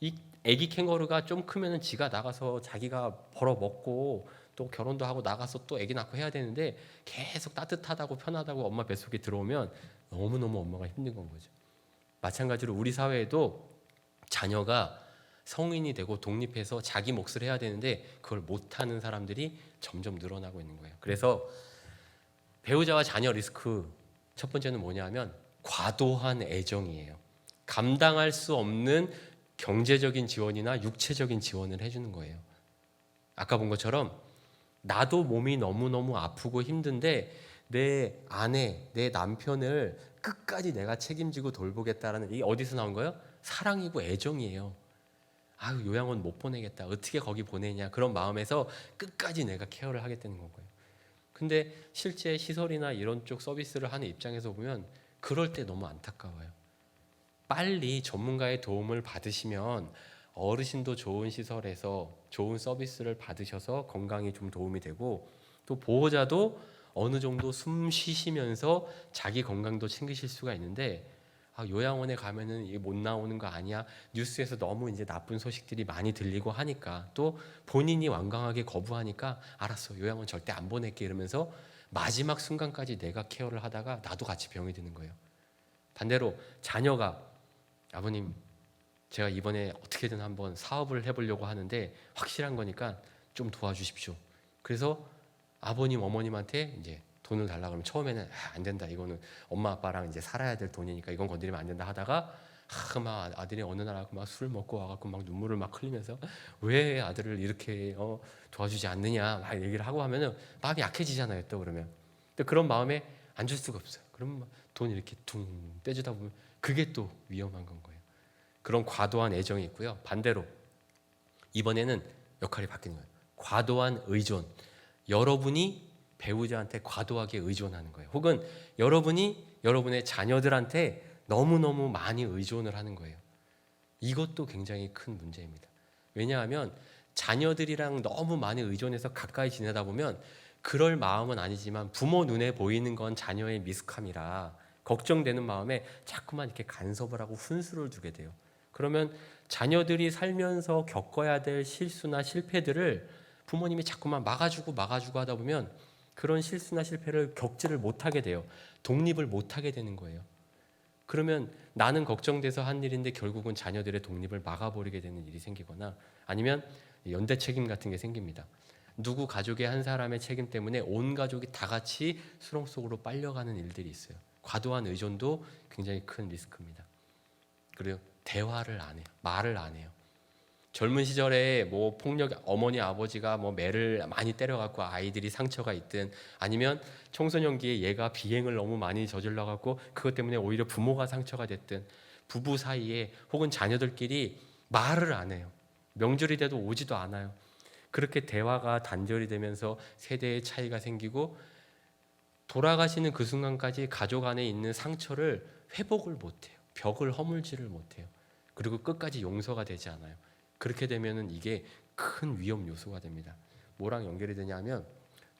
이 아기 캥거루가 좀 크면은 지가 나가서 자기가 벌어 먹고 또 결혼도 하고 나가서 또 아기 낳고 해야 되는데, 계속 따뜻하다고 편하다고 엄마 뱃속에 들어오면 너무너무 엄마가 힘든 건 거죠. 마찬가지로 우리 사회에도 자녀가 성인이 되고 독립해서 자기 몫을 해야 되는데 그걸 못하는 사람들이 점점 늘어나고 있는 거예요. 그래서 배우자와 자녀 리스크 첫 번째는 뭐냐면 과도한 애정이에요. 감당할 수 없는 경제적인 지원이나 육체적인 지원을 해주는 거예요. 아까 본 것처럼 나도 몸이 너무너무 아프고 힘든데 내 아내, 내 남편을 끝까지 내가 책임지고 돌보겠다라는, 이게 어디서 나온 거예요? 사랑이고 애정이에요. 아유 요양원 못 보내겠다. 어떻게 거기 보내냐. 그런 마음에서 끝까지 내가 케어를 하겠다는 거고요. 근데 실제 시설이나 이런 쪽 서비스를 하는 입장에서 보면 그럴 때 너무 안타까워요. 빨리 전문가의 도움을 받으시면 어르신도 좋은 시설에서 좋은 서비스를 받으셔서 건강에 좀 도움이 되고 또 보호자도 어느 정도 숨 쉬시면서 자기 건강도 챙기실 수가 있는데 요양원에 가면은 이게 못 나오는 거 아니야? 뉴스에서 너무 이제 나쁜 소식들이 많이 들리고 하니까 또 본인이 완강하게 거부하니까 알았어 요양원 절대 안 보낼게 이러면서 마지막 순간까지 내가 케어를 하다가 나도 같이 병이 드는 거예요. 반대로 자녀가 아버님 제가 이번에 어떻게든 한번 사업을 해보려고 하는데 확실한 거니까 좀 도와주십시오. 그래서 아버님 어머님한테 이제 돈을 달라 그러면 처음에는 안 된다 이거는 엄마 아빠랑 이제 살아야 될 돈이니까 이건 건드리면 안 된다 하다가 막 아들이 어느 날 막 술 먹고 와갖고 막 눈물을 막 흘리면서 왜 아들을 이렇게 도와주지 않느냐 막 얘기를 하고 하면은 마음이 약해지잖아요. 또 그러면 또 그런 마음에 안 줄 수가 없어요. 그럼 돈 이렇게 퉁 떼주다 보면 그게 또 위험한 건 거예요. 그런 과도한 애정이 있고요. 반대로 이번에는 역할이 바뀌는 거예요. 과도한 의존. 여러분이 배우자한테 과도하게 의존하는 거예요. 혹은 여러분이 여러분의 자녀들한테 너무너무 많이 의존을 하는 거예요. 이것도 굉장히 큰 문제입니다. 왜냐하면 자녀들이랑 너무 많이 의존해서 가까이 지내다 보면 그럴 마음은 아니지만 부모 눈에 보이는 건 자녀의 미숙함이라 걱정되는 마음에 자꾸만 이렇게 간섭을 하고 훈수를 두게 돼요. 그러면 자녀들이 살면서 겪어야 될 실수나 실패들을 부모님이 자꾸만 막아주고 하다 보면 그런 실수나 실패를 겪지를 못하게 돼요. 독립을 못하게 되는 거예요. 그러면 나는 걱정돼서 한 일인데 결국은 자녀들의 독립을 막아버리게 되는 일이 생기거나 아니면 연대 책임 같은 게 생깁니다. 누구 가족의 한 사람의 책임 때문에 온 가족이 다 같이 수렁 속으로 빨려가는 일들이 있어요. 과도한 의존도 굉장히 큰 리스크입니다. 그리고 대화를 안 해요. 말을 안 해요. 젊은 시절에 뭐 폭력 어머니 아버지가 뭐 매를 많이 때려갖고 아이들이 상처가 있든 아니면 청소년기에 얘가 비행을 너무 많이 저질러갖고 그것 때문에 오히려 부모가 상처가 됐든 부부 사이에 혹은 자녀들끼리 말을 안 해요. 명절이 돼도 오지도 않아요. 그렇게 대화가 단절이 되면서 세대의 차이가 생기고 돌아가시는 그 순간까지 가족 안에 있는 상처를 회복을 못해요. 벽을 허물지를 못해요. 그리고 끝까지 용서가 되지 않아요. 그렇게 되면은 이게 큰 위험 요소가 됩니다. 뭐랑 연결이 되냐면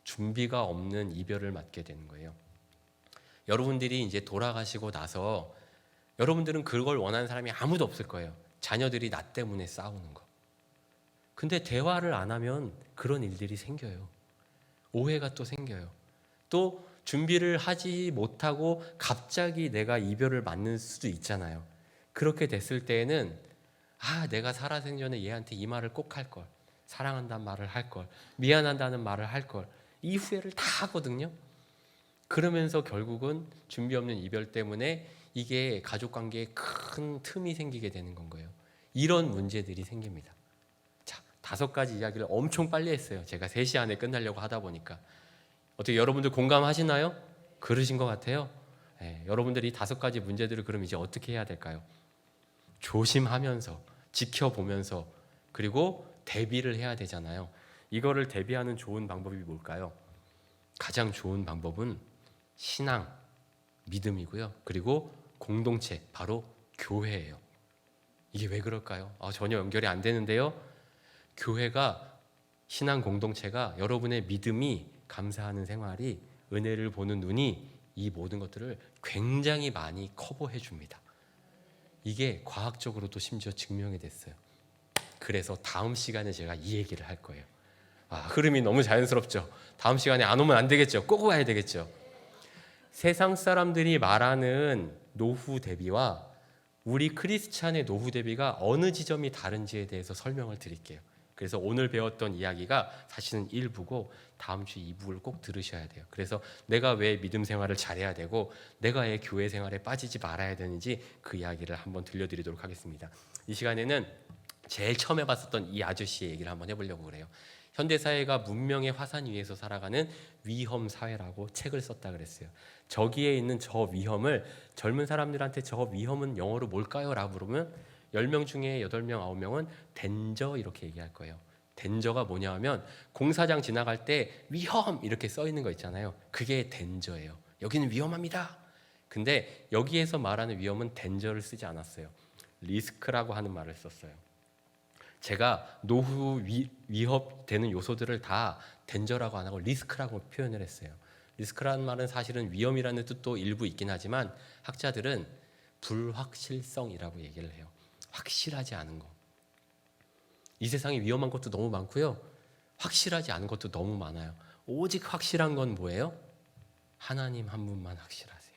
준비가 없는 이별을 맞게 되는 거예요. 여러분들이 이제 돌아가시고 나서 여러분들은 그걸 원하는 사람이 아무도 없을 거예요. 자녀들이 나 때문에 싸우는 거. 근데 대화를 안 하면 그런 일들이 생겨요. 오해가 또 생겨요. 또 준비를 하지 못하고 갑자기 내가 이별을 맞는 수도 있잖아요. 그렇게 됐을 때에는 내가 살아생전에 얘한테 이 말을 꼭 할 걸. 사랑한다는 말을 할 걸. 미안하다는 말을 할 걸. 이 후회를 다 하거든요. 그러면서 결국은 준비 없는 이별 때문에 이게 가족 관계에 큰 틈이 생기게 되는 건 거예요. 이런 문제들이 생깁니다. 자, 5가지 이야기를 엄청 빨리 했어요. 제가 3시 안에 끝내려고 하다 보니까. 어떻게 여러분들 공감하시나요? 그러신 것 같아요. 네, 여러분들이 5가지 문제들을 그럼 이제 어떻게 해야 될까요? 조심하면서 지켜보면서 그리고 대비를 해야 되잖아요. 이거를 대비하는 좋은 방법이 뭘까요? 가장 좋은 방법은 신앙, 믿음이고요. 그리고 공동체, 바로 교회예요. 이게 왜 그럴까요? 전혀 연결이 안 되는데요. 교회가 신앙 공동체가 여러분의 믿음이 감사하는 생활이 은혜를 보는 눈이 이 모든 것들을 굉장히 많이 커버해 줍니다. 이게 과학적으로도 심지어 증명이 됐어요. 그래서 다음 시간에 제가 이 얘기를 할 거예요. 흐름이 너무 자연스럽죠. 다음 시간에 안 오면 안 되겠죠. 꼭 와야 되겠죠. 세상 사람들이 말하는 노후 대비와 우리 크리스찬의 노후 대비가 어느 지점이 다른지에 대해서 설명을 드릴게요. 그래서 오늘 배웠던 이야기가 사실은 1부고 다음 주 2부를 꼭 들으셔야 돼요. 그래서 내가 왜 믿음 생활을 잘해야 되고 내가 왜 교회 생활에 빠지지 말아야 되는지 그 이야기를 한번 들려드리도록 하겠습니다. 이 시간에는 제일 처음 해봤었던 이 아저씨의 얘기를 한번 해보려고 그래요. 현대사회가 문명의 화산 위에서 살아가는 위험 사회라고 책을 썼다 그랬어요. 저기에 있는 저 위험을 젊은 사람들한테 저 위험은 영어로 뭘까요? 라고 물으면 10명 중에 8명, 9명은 덴저 이렇게 얘기할 거예요. 덴저가 뭐냐 하면 공사장 지나갈 때 위험 이렇게 써 있는 거 있잖아요. 그게 덴저예요. 여기는 위험합니다. 근데 여기에서 말하는 위험은 덴저를 쓰지 않았어요. 리스크라고 하는 말을 썼어요. 제가 노후 위협되는 요소들을 다 덴저라고 안 하고 리스크라고 표현을 했어요. 리스크라는 말은 사실은 위험이라는 뜻도 일부 있긴 하지만 학자들은 불확실성이라고 얘기를 해요. 확실하지 않은 거. 이 세상에 위험한 것도 너무 많고요. 확실하지 않은 것도 너무 많아요. 오직 확실한 건 뭐예요? 하나님 한 분만 확실하세요.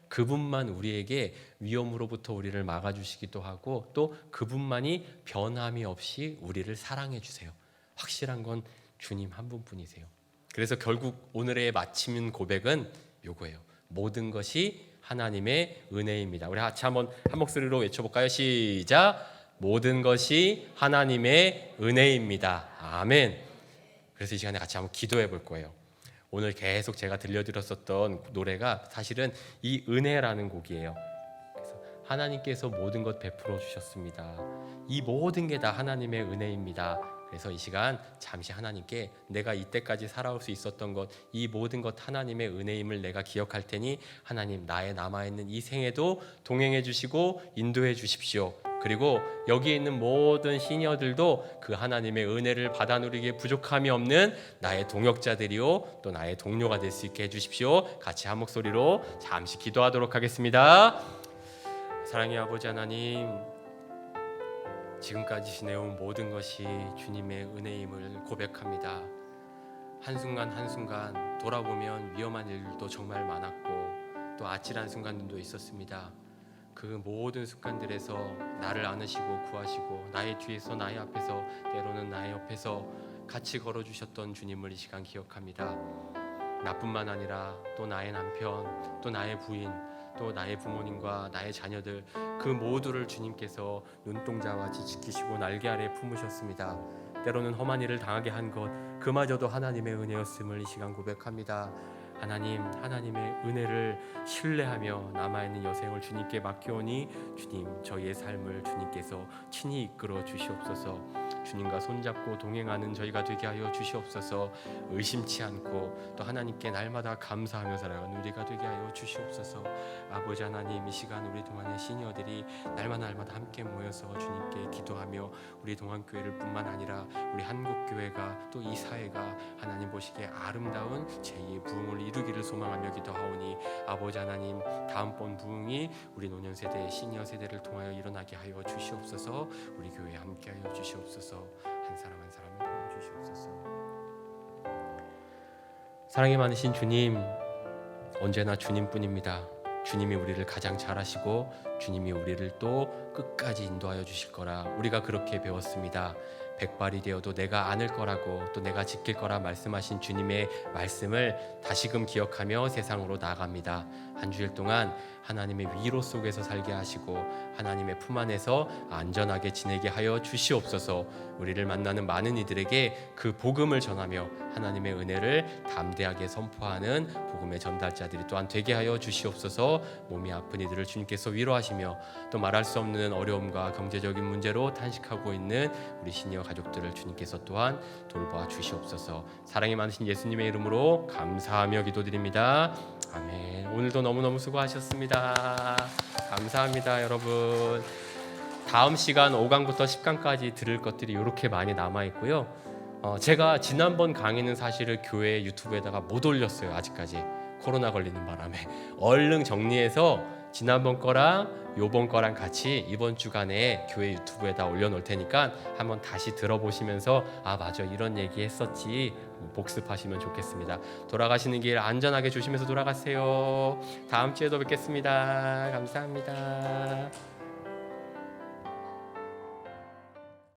그분만 우리에게 위험으로부터 우리를 막아주시기도 하고 또 그분만이 변함이 없이 우리를 사랑해 주세요. 확실한 건 주님 한 분뿐이세요. 그래서 결국 오늘의 마침 고백은 요거예요. 모든 것이 하나님의 은혜입니다. 우리 같이 한번 한 목소리로 외쳐볼까요? 시작! 모든 것이 하나님의 은혜입니다. 아멘. 그래서 이 시간에 같이 한번 기도해 볼 거예요. 오늘 계속 제가 들려드렸었던 노래가 사실은 이 은혜라는 곡이에요. 그래서 하나님께서 모든 것 베풀어 주셨습니다. 이 모든 게 다 하나님의 은혜입니다. 그래서 이 시간 잠시 하나님께 내가 이때까지 살아올 수 있었던 것, 이 모든 것 하나님의 은혜임을 내가 기억할 테니 하나님 나의 남아있는 이 생에도 동행해 주시고 인도해 주십시오. 그리고 여기에 있는 모든 시니어들도 그 하나님의 은혜를 받아 누리기에 부족함이 없는 나의 동역자들이요 또 나의 동료가 될 수 있게 해주십시오. 같이 한 목소리로 잠시 기도하도록 하겠습니다. 사랑의 아버지 하나님, 지금까지 지내온 모든 것이 주님의 은혜임을 고백합니다. 한순간 한순간 돌아보면 위험한 일도 정말 많았고 또 아찔한 순간들도 있었습니다. 그 모든 순간들에서 나를 안으시고 구하시고 나의 뒤에서 나의 앞에서 때로는 나의 옆에서 같이 걸어주셨던 주님을 이 시간 기억합니다. 나뿐만 아니라 또 나의 남편, 또 나의 부인, 또 나의 부모님과 나의 자녀들 그 모두를 주님께서 눈동자같이 지키시고 날개 아래 품으셨습니다. 때로는 험한 일을 당하게 한 것 그마저도 하나님의 은혜였음을 이 시간 고백합니다. 하나님, 하나님의 은혜를 신뢰하며 남아있는 여생을 주님께 맡겨오니 주님, 저희의 삶을 주님께서 친히 이끌어 주시옵소서. 주님과 손잡고 동행하는 저희가 되게 하여 주시옵소서. 의심치 않고 또 하나님께 날마다 감사하며 살아가는 우리가 되게 하여 주시옵소서. 아버지 하나님, 이 시간 우리 동안의 시니어들이 날마다 함께 모여서 주님께 기도하며 우리 동안교회를 뿐만 아니라 우리 한국교회가 또 이 사회가 하나님 보시기에 아름다운 제2의 부흥을 이루기를 소망하며 기도하오니 아버지 하나님, 다음번 부흥이 우리 노년 세대, 시니어 세대를 통하여 일어나게 하여 주시옵소서. 우리 교회에 함께 하여 주시옵소서. 한 사람 한 사람을 도와주시옵소서. 사랑이 많으신 주님, 언제나 주님뿐입니다. 주님이 우리를 가장 잘 아시고 주님이 우리를 또 끝까지 인도하여 주실 거라 우리가 그렇게 배웠습니다. 백발이 되어도 내가 안을 거라고 또 내가 지킬 거라 말씀하신 주님의 말씀을 다시금 기억하며 세상으로 나아갑니다. 한 주일 동안 하나님의 위로 속에서 살게 하시고 하나님의 품 안에서 안전하게 지내게 하여 주시옵소서. 우리를 만나는 많은 이들에게 그 복음을 전하며 하나님의 은혜를 담대하게 선포하는 복음의 전달자들이 또한 되게 하여 주시옵소서. 몸이 아픈 이들을 주님께서 위로하시며 또 말할 수 없는 어려움과 경제적인 문제로 탄식하고 있는 우리 시니어 가족들을 주님께서 또한 돌봐 주시옵소서. 사랑이 많으신 예수님의 이름으로 감사하며 기도드립니다. 아멘. 오늘도 너무너무 수고하셨습니다. 감사합니다, 여러분. 다음 시간 5강부터 10강까지 들을 것들이 이렇게 많이 남아있고요. 제가 지난번 강의는 사실은 교회 유튜브에다가 못 올렸어요. 아직까지 코로나 걸리는 바람에 얼른 정리해서 지난번 거랑 요번 거랑 같이 이번 주간에 교회 유튜브에다 올려놓을 테니까 한번 다시 들어보시면서 아 맞아 이런 얘기 했었지 복습하시면 좋겠습니다. 돌아가시는 길 안전하게 조심해서 돌아가세요. 다음 주에도 뵙겠습니다. 감사합니다.